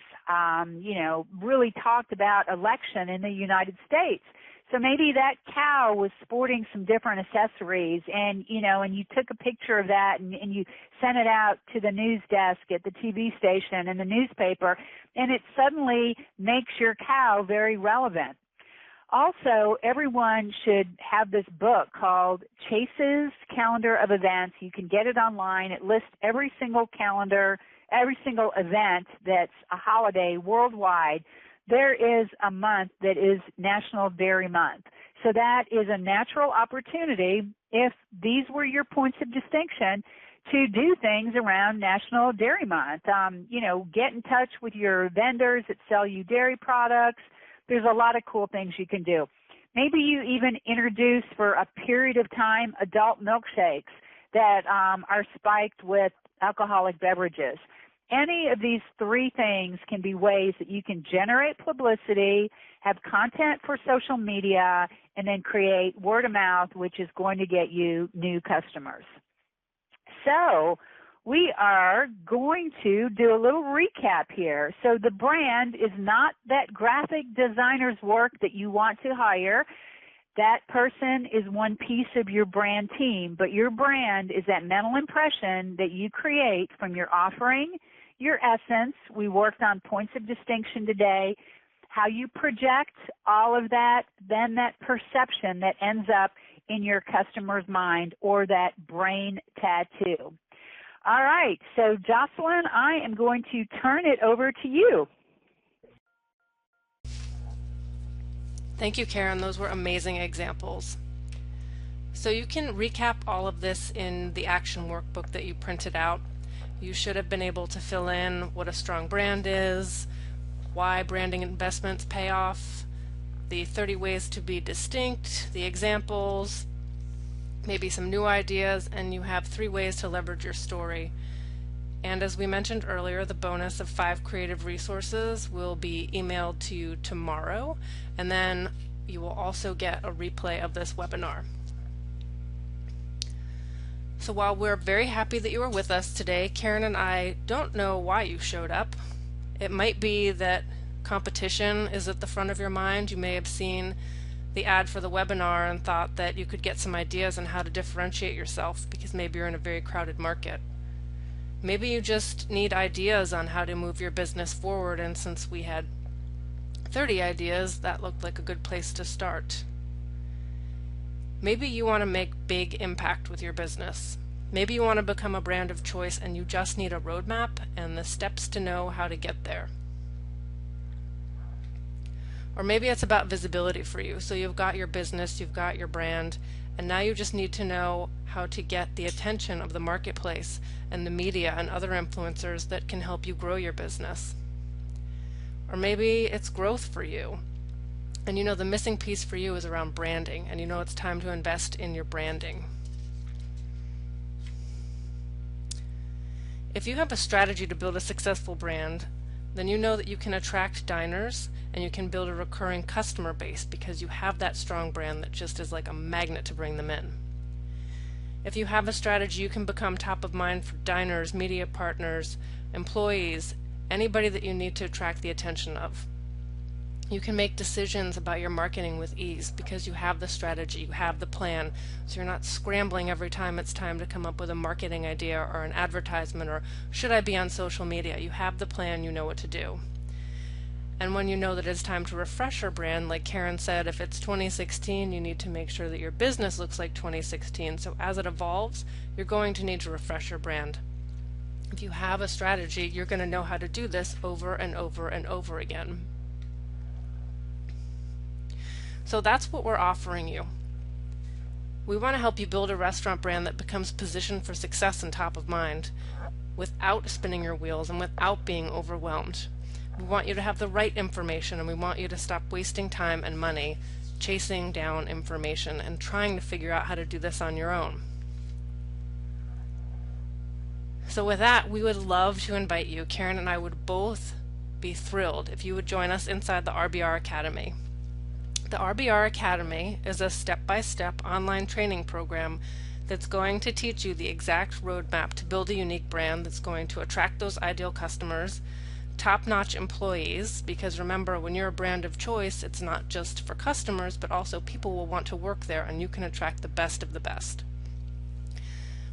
really talked about election in the United States. So maybe that cow was sporting some different accessories, and you took a picture of that and you sent it out to the news desk at the TV station and the newspaper, and it suddenly makes your cow very relevant. Also, everyone should have this book called Chase's Calendar of Events. You can get it online. It lists every single calendar, every single event that's a holiday worldwide. There is a month that is National Dairy Month. So that is a natural opportunity, if these were your points of distinction, to do things around National Dairy Month. Get in touch with your vendors that sell you dairy products. There's a lot of cool things you can do. Maybe you even introduce for a period of time adult milkshakes that are spiked with alcoholic beverages. Any of these 3 things can be ways that you can generate publicity, have content for social media, and then create word of mouth, which is going to get you new customers. So we are going to do a little recap here. So the brand is not that graphic designer's work that you want to hire. That person is one piece of your brand team, but your brand is that mental impression that you create from your offering, your essence. We worked on points of distinction today, how you project all of that, then that perception that ends up in your customer's mind, or that brain tattoo. All right, so Jocelyn, I am going to turn it over to you. Thank you, Karen. Those were amazing examples. So you can recap all of this in the action workbook that you printed out. You should have been able to fill in what a strong brand is, why branding investments pay off, the 30 ways to be distinct, the examples, maybe some new ideas, and you have 3 ways to leverage your story. And as we mentioned earlier, the bonus of 5 creative resources will be emailed to you tomorrow, and then you will also get a replay of this webinar. So while we're very happy that you were with us today, Karen and I don't know why you showed up. It might be that competition is at the front of your mind. You may have seen the ad for the webinar and thought that you could get some ideas on how to differentiate yourself because maybe you're in a very crowded market. Maybe you just need ideas on how to move your business forward, and since we had 30 ideas, that looked like a good place to start. Maybe you want to make big impact with your business. Maybe you want to become a brand of choice and you just need a roadmap and the steps to know how to get there. Or maybe it's about visibility for you. So you've got your business, you've got your brand, and now you just need to know how to get the attention of the marketplace and the media and other influencers that can help you grow your business. Or maybe it's growth for you. And you know the missing piece for you is around branding, and you know it's time to invest in your branding. If you have a strategy to build a successful brand, then you know that you can attract diners and you can build a recurring customer base because you have that strong brand that just is like a magnet to bring them in. If you have a strategy, you can become top of mind for diners, media partners, employees, anybody that you need to attract the attention of. You can make decisions about your marketing with ease because you have the strategy, you have the plan, so you're not scrambling every time it's time to come up with a marketing idea or an advertisement or should I be on social media. You have the plan, you know what to do. And when you know that it's time to refresh your brand, like Karen said, if it's 2016, you need to make sure that your business looks like 2016. So as it evolves, you're going to need to refresh your brand. If you have a strategy, you're going to know how to do this over and over and over again. So that's what we're offering you. We want to help you build a restaurant brand that becomes positioned for success and top of mind without spinning your wheels and without being overwhelmed. We want you to have the right information, and we want you to stop wasting time and money chasing down information and trying to figure out how to do this on your own. So with that, we would love to invite you. Karen and I would both be thrilled if you would join us inside the RBR Academy. The RBR Academy is a step-by-step online training program that's going to teach you the exact roadmap to build a unique brand that's going to attract those ideal customers, top-notch employees, because remember, when you're a brand of choice, it's not just for customers, but also people will want to work there, and you can attract the best of the best.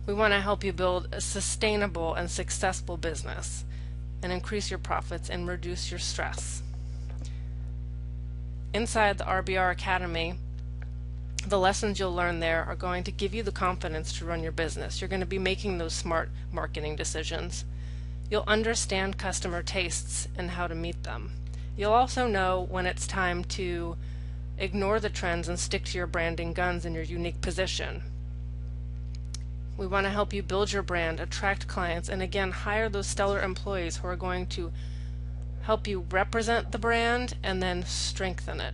We want to help you build a sustainable and successful business and increase your profits and reduce your stress. Inside the RBR Academy, the lessons you'll learn there are going to give you the confidence to run your business. You're going to be making those smart marketing decisions. You'll understand customer tastes and how to meet them. You'll also know when it's time to ignore the trends and stick to your branding guns and your unique position. We want to help you build your brand, attract clients, and again, hire those stellar employees who are going to help you represent the brand and then strengthen it.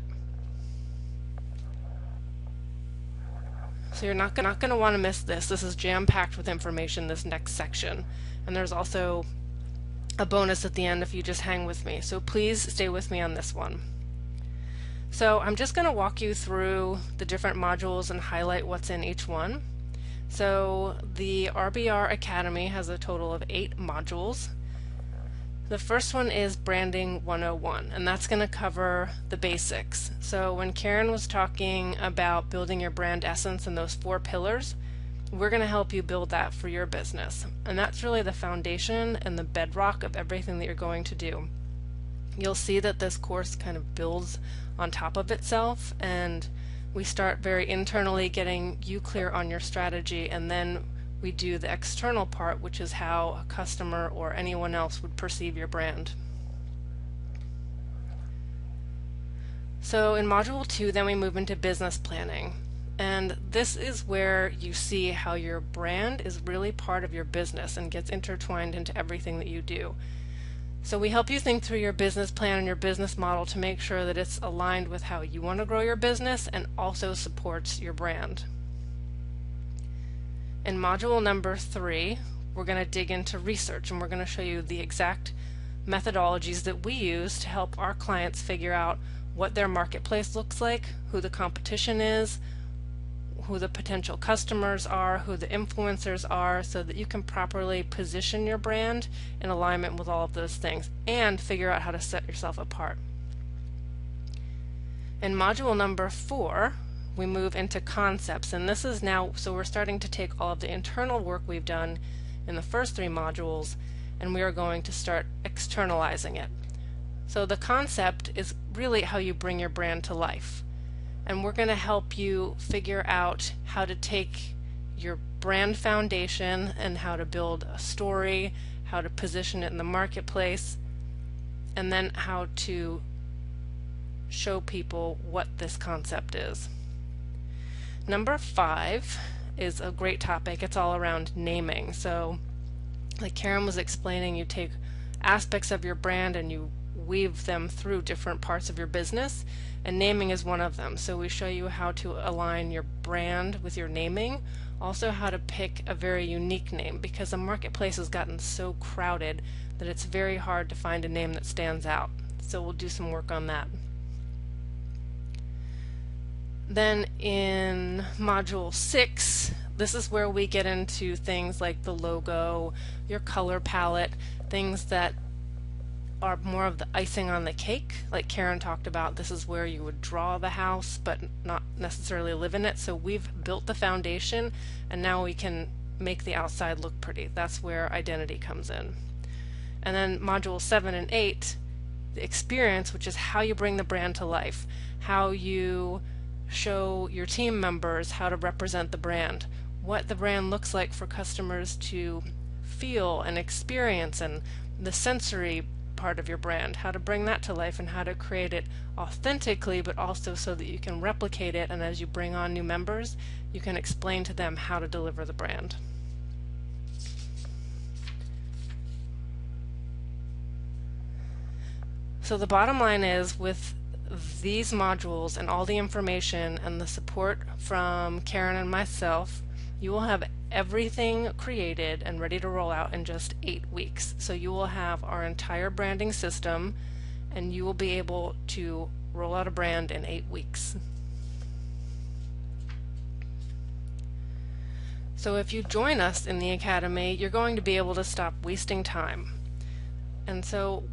So you're not going to want to miss this. This is jam-packed with information, this next section. And there's also a bonus at the end if you just hang with me. So please stay with me on this one. So I'm just going to walk you through the different modules and highlight what's in each one. So the RBR Academy has a total of 8 modules. The first one is Branding 101, and that's going to cover the basics. So when Karen was talking about building your brand essence and those 4 pillars, we're going to help you build that for your business. And that's really the foundation and the bedrock of everything that you're going to do. You'll see that this course kind of builds on top of itself, and we start very internally getting you clear on your strategy, and then we do the external part, which is how a customer or anyone else would perceive your brand. So in Module 2, then we move into business planning. And this is where you see how your brand is really part of your business and gets intertwined into everything that you do. So we help you think through your business plan and your business model to make sure that it's aligned with how you want to grow your business and also supports your brand. In module number 3, we're going to dig into research, and we're going to show you the exact methodologies that we use to help our clients figure out what their marketplace looks like, who the competition is, who the potential customers are, who the influencers are, so that you can properly position your brand in alignment with all of those things and figure out how to set yourself apart. In module number 4, we move into concepts, and this is now, so we're starting to take all of the internal work we've done in the first 3 modules, and we are going to start externalizing it. So the concept is really how you bring your brand to life. And we're going to help you figure out how to take your brand foundation and how to build a story, how to position it in the marketplace, and then how to show people what this concept is. Number 5 is a great topic. It's all around naming. So like Karen was explaining, you take aspects of your brand and you weave them through different parts of your business, and naming is one of them. So we show you how to align your brand with your naming, also how to pick a very unique name, because the marketplace has gotten so crowded that it's very hard to find a name that stands out. So we'll do some work on that. Then in module 6, this is where we get into things like the logo, your color palette, things that are more of the icing on the cake. Like Karen talked about, this is where you would draw the house but not necessarily live in it. So we've built the foundation, and now we can make the outside look pretty. That's where identity comes in. And then module 7 and 8, the experience, which is how you bring the brand to life, how you show your team members how to represent the brand, what the brand looks like for customers to feel and experience, and the sensory part of your brand, how to bring that to life and how to create it authentically, but also so that you can replicate it, and as you bring on new members, you can explain to them how to deliver the brand. So the bottom line is, with these modules and all the information and the support from Karen and myself, you will have everything created and ready to roll out in just 8 weeks. So you will have our entire branding system, and you will be able to roll out a brand in 8 weeks. So if you join us in the Academy, you're going to be able to stop wasting time. And so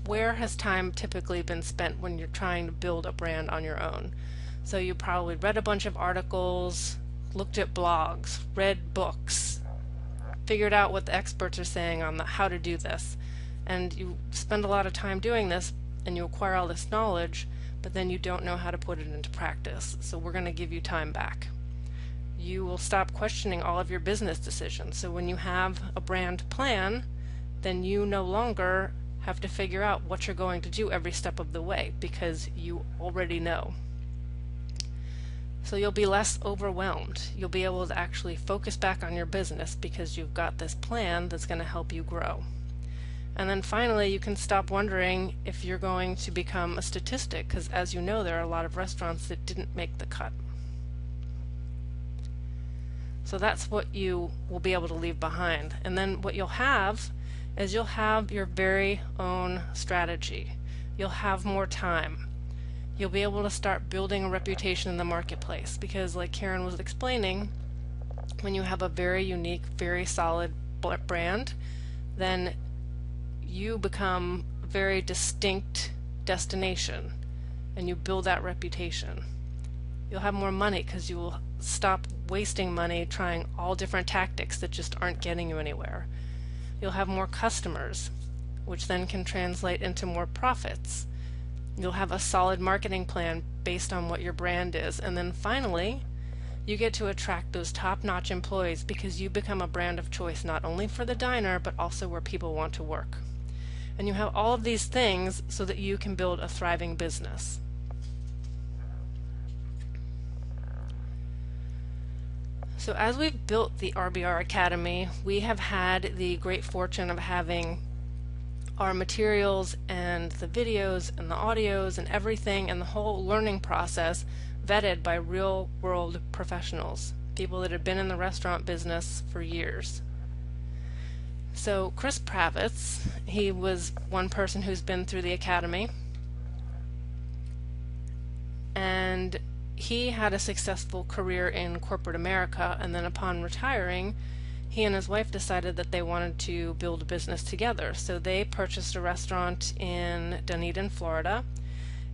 where has time typically been spent when you're trying to build a brand on your own? So you probably read a bunch of articles, looked at blogs, read books, figured out what the experts are saying on how to do this, and you spend a lot of time doing this and you acquire all this knowledge, but then you don't know how to put it into practice. So we're going to give you time back. You will stop questioning all of your business decisions. So when you have a brand plan, then you no longer have to figure out what you're going to do every step of the way, because you already know. So you'll be less overwhelmed. You'll be able to actually focus back on your business because you've got this plan that's going to help you grow. And then finally, you can stop wondering if you're going to become a statistic, because as you know, there are a lot of restaurants that didn't make the cut. So that's what you will be able to leave behind. And then what you'll have is you'll have your very own strategy. You'll have more time. You'll be able to start building a reputation in the marketplace, because like Karen was explaining, when you have a very unique, very solid brand, then you become a very distinct destination and you build that reputation. You'll have more money because you will stop wasting money trying all different tactics that just aren't getting you anywhere. You'll have more customers, which then can translate into more profits. You'll have a solid marketing plan based on what your brand is. And then finally, you get to attract those top-notch employees because you become a brand of choice not only for the diner, but also where people want to work. And you have all of these things so that you can build a thriving business. So as we've built the RBR Academy, we have had the great fortune of having our materials and the videos and the audios and everything and the whole learning process vetted by real world professionals, people that have been in the restaurant business for years. So Chris Pravitz, he was one person who's been through the Academy, and he had a successful career in corporate America, and then upon retiring, he and his wife decided that they wanted to build a business together. So they purchased a restaurant in Dunedin, Florida,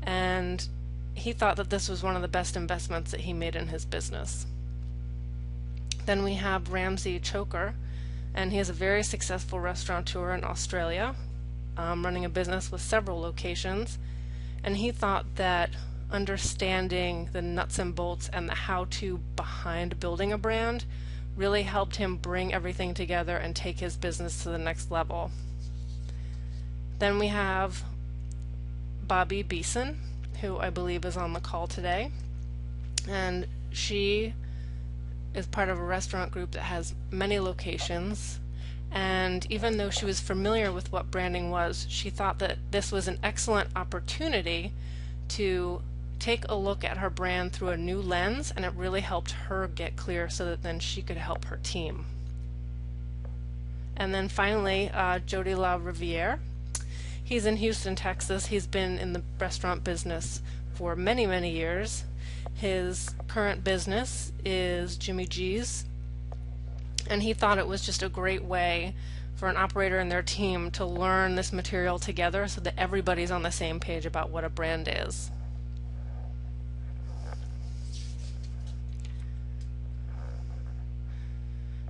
and he thought that this was one of the best investments that he made in his business. Then we have Ramsey Choker, and he is a very successful restaurateur in Australia, running a business with several locations, and he thought that understanding the nuts and bolts and the how-to behind building a brand really helped him bring everything together and take his business to the next level. Then we have Bobby Beason, who I believe is on the call today, and she is part of a restaurant group that has many locations, and even though she was familiar with what branding was, she thought that this was an excellent opportunity to take a look at her brand through a new lens, and it really helped her get clear so that then she could help her team. And then finally, Jody La Riviere. He's in Houston, Texas. He's been in the restaurant business for many, many years. His current business is Jimmy G's, and he thought it was just a great way for an operator and their team to learn this material together so that everybody's on the same page about what a brand is.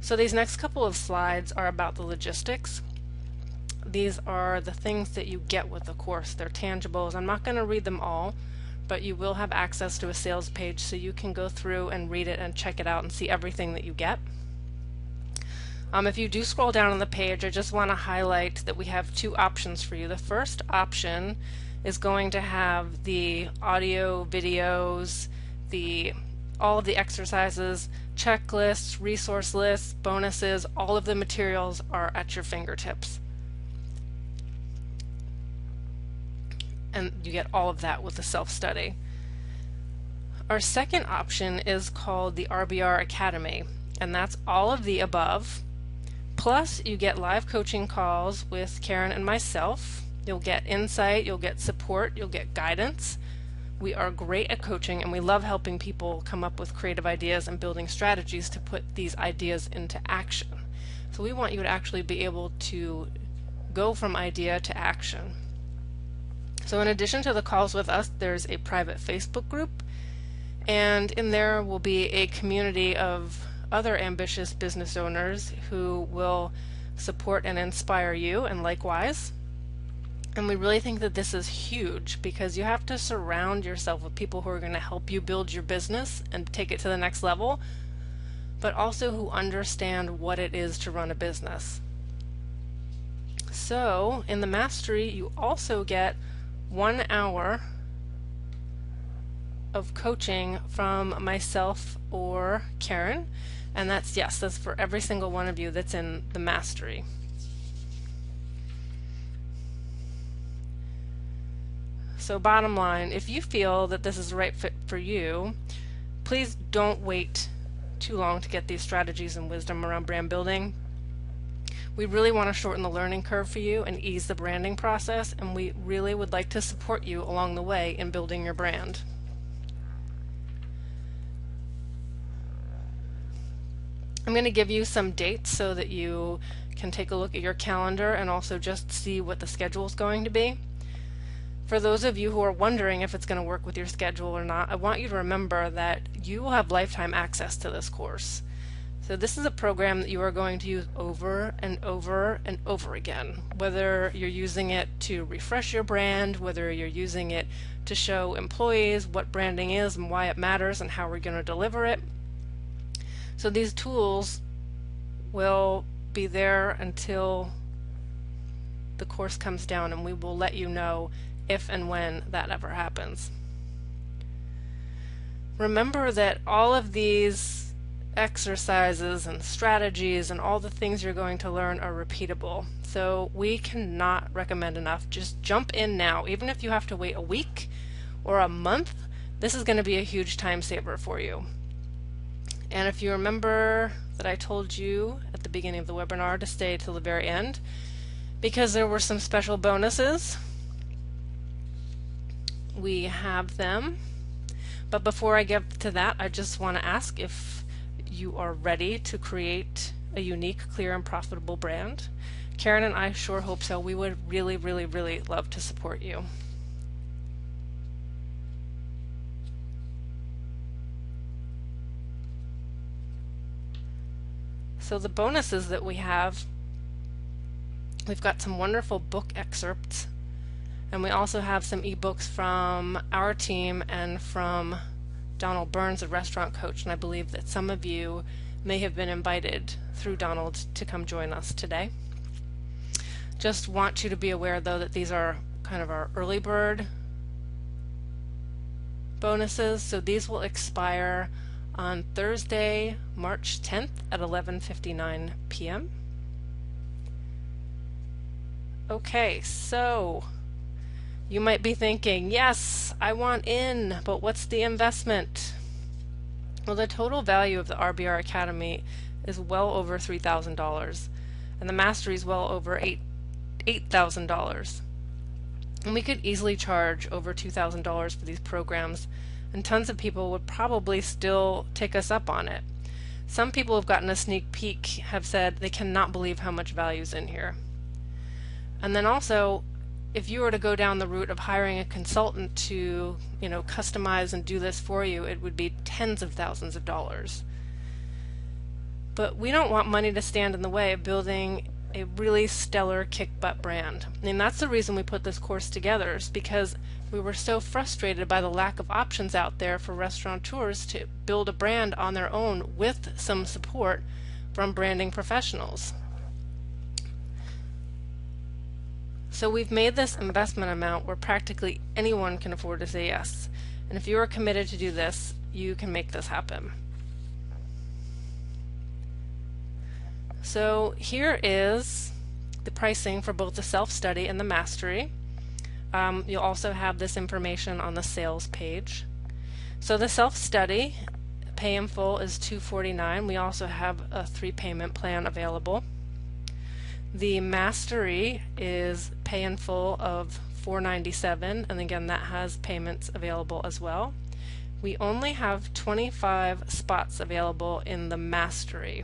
So these next couple of slides are about the logistics. These are the things that you get with the course. They're tangibles. I'm not going to read them all, but you will have access to a sales page so you can go through and read it and check it out and see everything that you get. If you do scroll down on the page, I just want to highlight that we have two options for you. The first option is going to have the audio, videos, all of the exercises, checklists, resource lists, bonuses, all of the materials are at your fingertips. And you get all of that with the self-study. Our second option is called the RBR Academy, and that's all of the above. Plus, you get live coaching calls with Karen and myself. You'll get insight, you'll get support, you'll get guidance. We are great at coaching, and we love helping people come up with creative ideas and building strategies to put these ideas into action. So we want you to actually be able to go from idea to action. So in addition to the calls with us, there's a private Facebook group, and in there will be a community of other ambitious business owners who will support and inspire you, and likewise. And we really think that this is huge because you have to surround yourself with people who are going to help you build your business and take it to the next level, but also who understand what it is to run a business. So in the Mastery, you also get 1 hour of coaching from myself or Karen, and that's for every single one of you that's in the Mastery. So bottom line, if you feel that this is the right fit for you, please don't wait too long to get these strategies and wisdom around brand building. We really want to shorten the learning curve for you and ease the branding process, and we really would like to support you along the way in building your brand. I'm going to give you some dates so that you can take a look at your calendar and also just see what the schedule is going to be. For those of you who are wondering if it's going to work with your schedule or not, I want you to remember that you will have lifetime access to this course. So this is a program that you are going to use over and over and over again, whether you're using it to refresh your brand, whether you're using it to show employees what branding is and why it matters and how we're going to deliver it. So these tools will be there until the course comes down, and we will let you know if and when that ever happens. Remember that all of these exercises and strategies and all the things you're going to learn are repeatable. So we cannot recommend enough. Just jump in now. Even if you have to wait a week or a month, this is going to be a huge time saver for you. And if you remember that I told you at the beginning of the webinar to stay till the very end, because there were some special bonuses, we have them. But before I get to that, I just want to ask if you are ready to create a unique, clear, and profitable brand. Karen and I sure hope so. We would really, really, really love to support you. So the bonuses that we have, we've got some wonderful book excerpts, and we also have some ebooks from our team and from Donald Burns, a restaurant coach, and I believe that some of you may have been invited through Donald to come join us today. Just want you to be aware though that these are kind of our early bird bonuses, so these will expire on Thursday, March 10th at 11:59 p.m. Okay, so you might be thinking, yes, I want in, but what's the investment? Well, the total value of the RBR Academy is well over $3,000, and the Mastery is well over $8,000. And we could easily charge over $2,000 for these programs, and tons of people would probably still take us up on it. Some people who have gotten a sneak peek have said they cannot believe how much value is in here. And then also, if you were to go down the route of hiring a consultant to, customize and do this for you, it would be tens of thousands of dollars. But we don't want money to stand in the way of building a really stellar kick-butt brand. And that's the reason we put this course together, is because we were so frustrated by the lack of options out there for restaurateurs to build a brand on their own with some support. from branding professionals. So we've made this investment amount where practically anyone can afford to say yes. And if you are committed to do this, you can make this happen. So here is the pricing for both the self-study and the mastery. You'll also have this information on the sales page. So the self-study, pay in full, is $249. We also have a 3-payment plan available. The mastery is pay in full of $497, and again that has payments available as well. We only have 25 spots available in the mastery,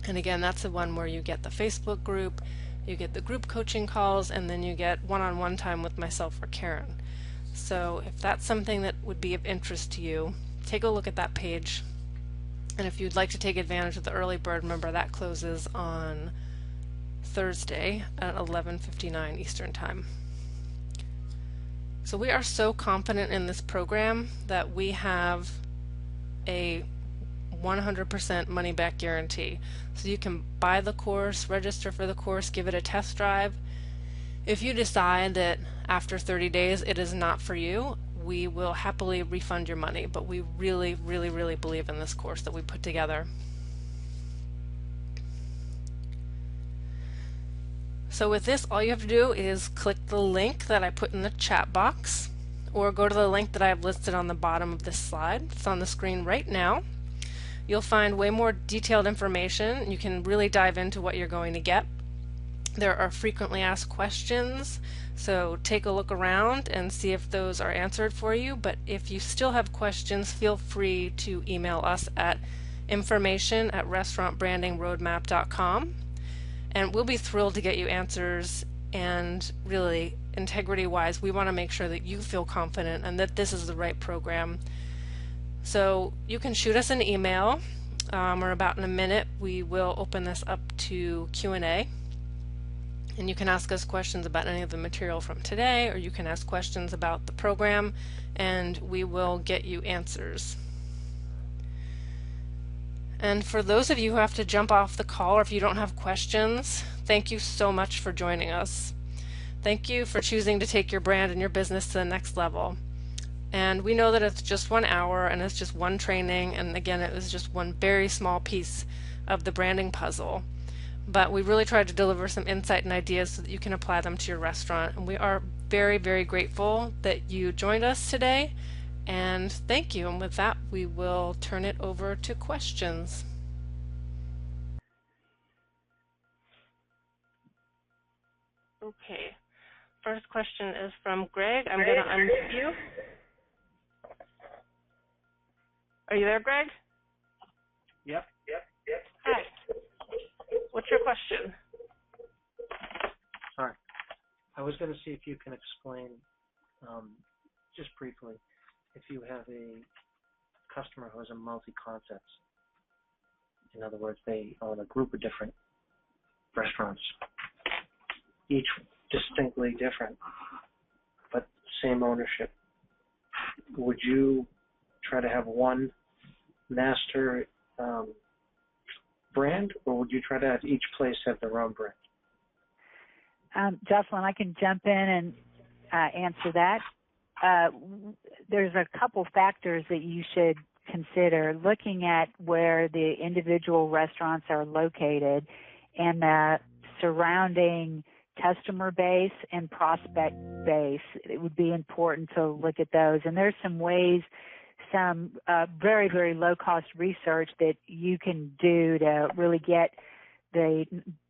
and again that's the one where you get the Facebook group, you get the group coaching calls, and then you get one-on-one time with myself or Karen. So if that's something that would be of interest to you, take a look at that page. And if you'd like to take advantage of the early bird, remember that closes on Thursday at 11:59 Eastern Time. So we are so confident in this program that we have a 100% money back guarantee. So you can buy the course, register for the course, give it a test drive. If you decide that after 30 days it is not for you, we will happily refund your money, but we really believe in this course that we put together. So with this, all you have to do is click the link that I put in the chat box, or go to the link that I have listed on the bottom of this slide. It's on the screen right now. You'll find way more detailed information. You can really dive into what you're going to get. There are frequently asked questions, so take a look around and see if those are answered for you. But if you still have questions, feel free to email us at information@restaurantbrandingroadmap.com. And we'll be thrilled to get you answers, and really, integrity-wise, we want to make sure that you feel confident and that this is the right program. So you can shoot us an email, or about in a minute we will open this up to Q&A. And you can ask us questions about any of the material from today, or you can ask questions about the program, and we will get you answers. And for those of you who have to jump off the call, or if you don't have questions, thank you so much for joining us. Thank you for choosing to take your brand and your business to the next level. And we know that it's just 1 hour and it's just one training, and again it was just one very small piece of the branding puzzle. But we really tried to deliver some insight and ideas so that you can apply them to your restaurant. And we are very grateful that you joined us today. And thank you. And with that, we will turn it over to questions. Okay. First question is from Greg. I'm going to unmute you. Are you there, Greg? Yep. Hi. What's your question? Sorry. I was going to see if you can explain, just briefly, if you have a customer who has a multi-concepts. In other words, they own a group of different restaurants, each distinctly different, but same ownership. Would you try to have one master brand, or would you try to have each place have their own brand? Jocelyn, I can jump in and answer that. There's a couple factors that you should consider looking at where the individual restaurants are located and the surrounding customer base and prospect base. It would be important to look at those. And there's some ways, some very low-cost research that you can do to really get the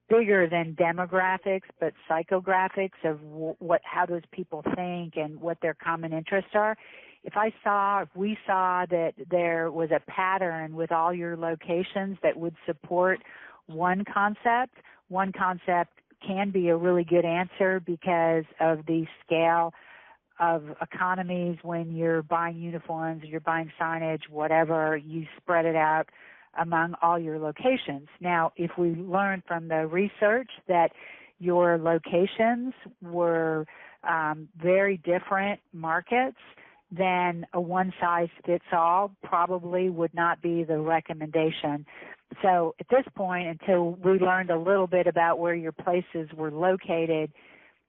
bigger than demographics, but psychographics of how those people think and what their common interests are. If we saw that there was a pattern with all your locations that would support one concept can be a really good answer because of the scale of economies when you're buying uniforms, you're buying signage, whatever, you spread it out among all your locations. Now, if we learn from the research that your locations were very different markets, then a one-size-fits-all probably would not be the recommendation. So at this point, until we learned a little bit about where your places were located,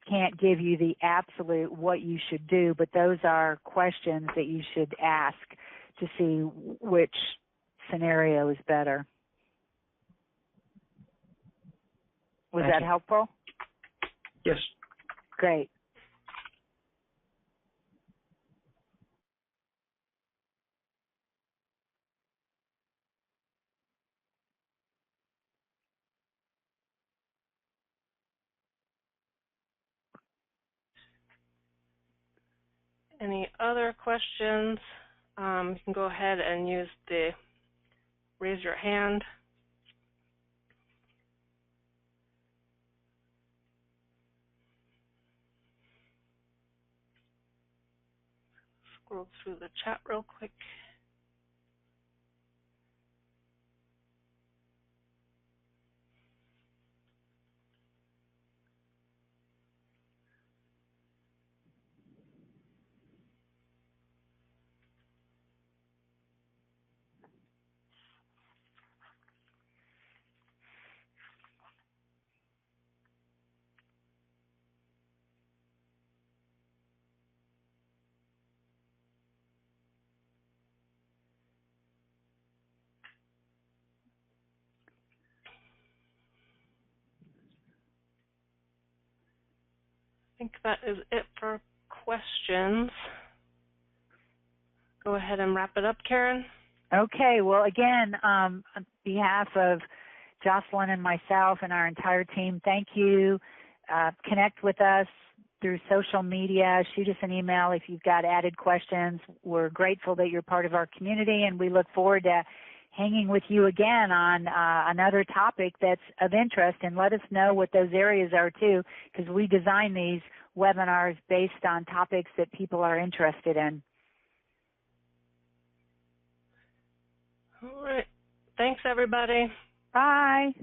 can't give you the absolute what you should do, but those are questions that you should ask to see which scenario is better. Was Thank that you. helpful? Yes. Great. Any other questions? You can go ahead and use the raise your hand. Scroll through the chat real quick. I think that is it for questions. Go ahead and wrap it up, Karen. Okay. Well, again, on behalf of Jocelyn and myself and our entire team, thank you. Connect with us through social media. Shoot us an email if you've got added questions. We're grateful that you're part of our community, and we look forward to hanging with you again on another topic that's of interest, and let us know what those areas are too, because we design these webinars based on topics that people are interested in. All right. Thanks, everybody. Bye.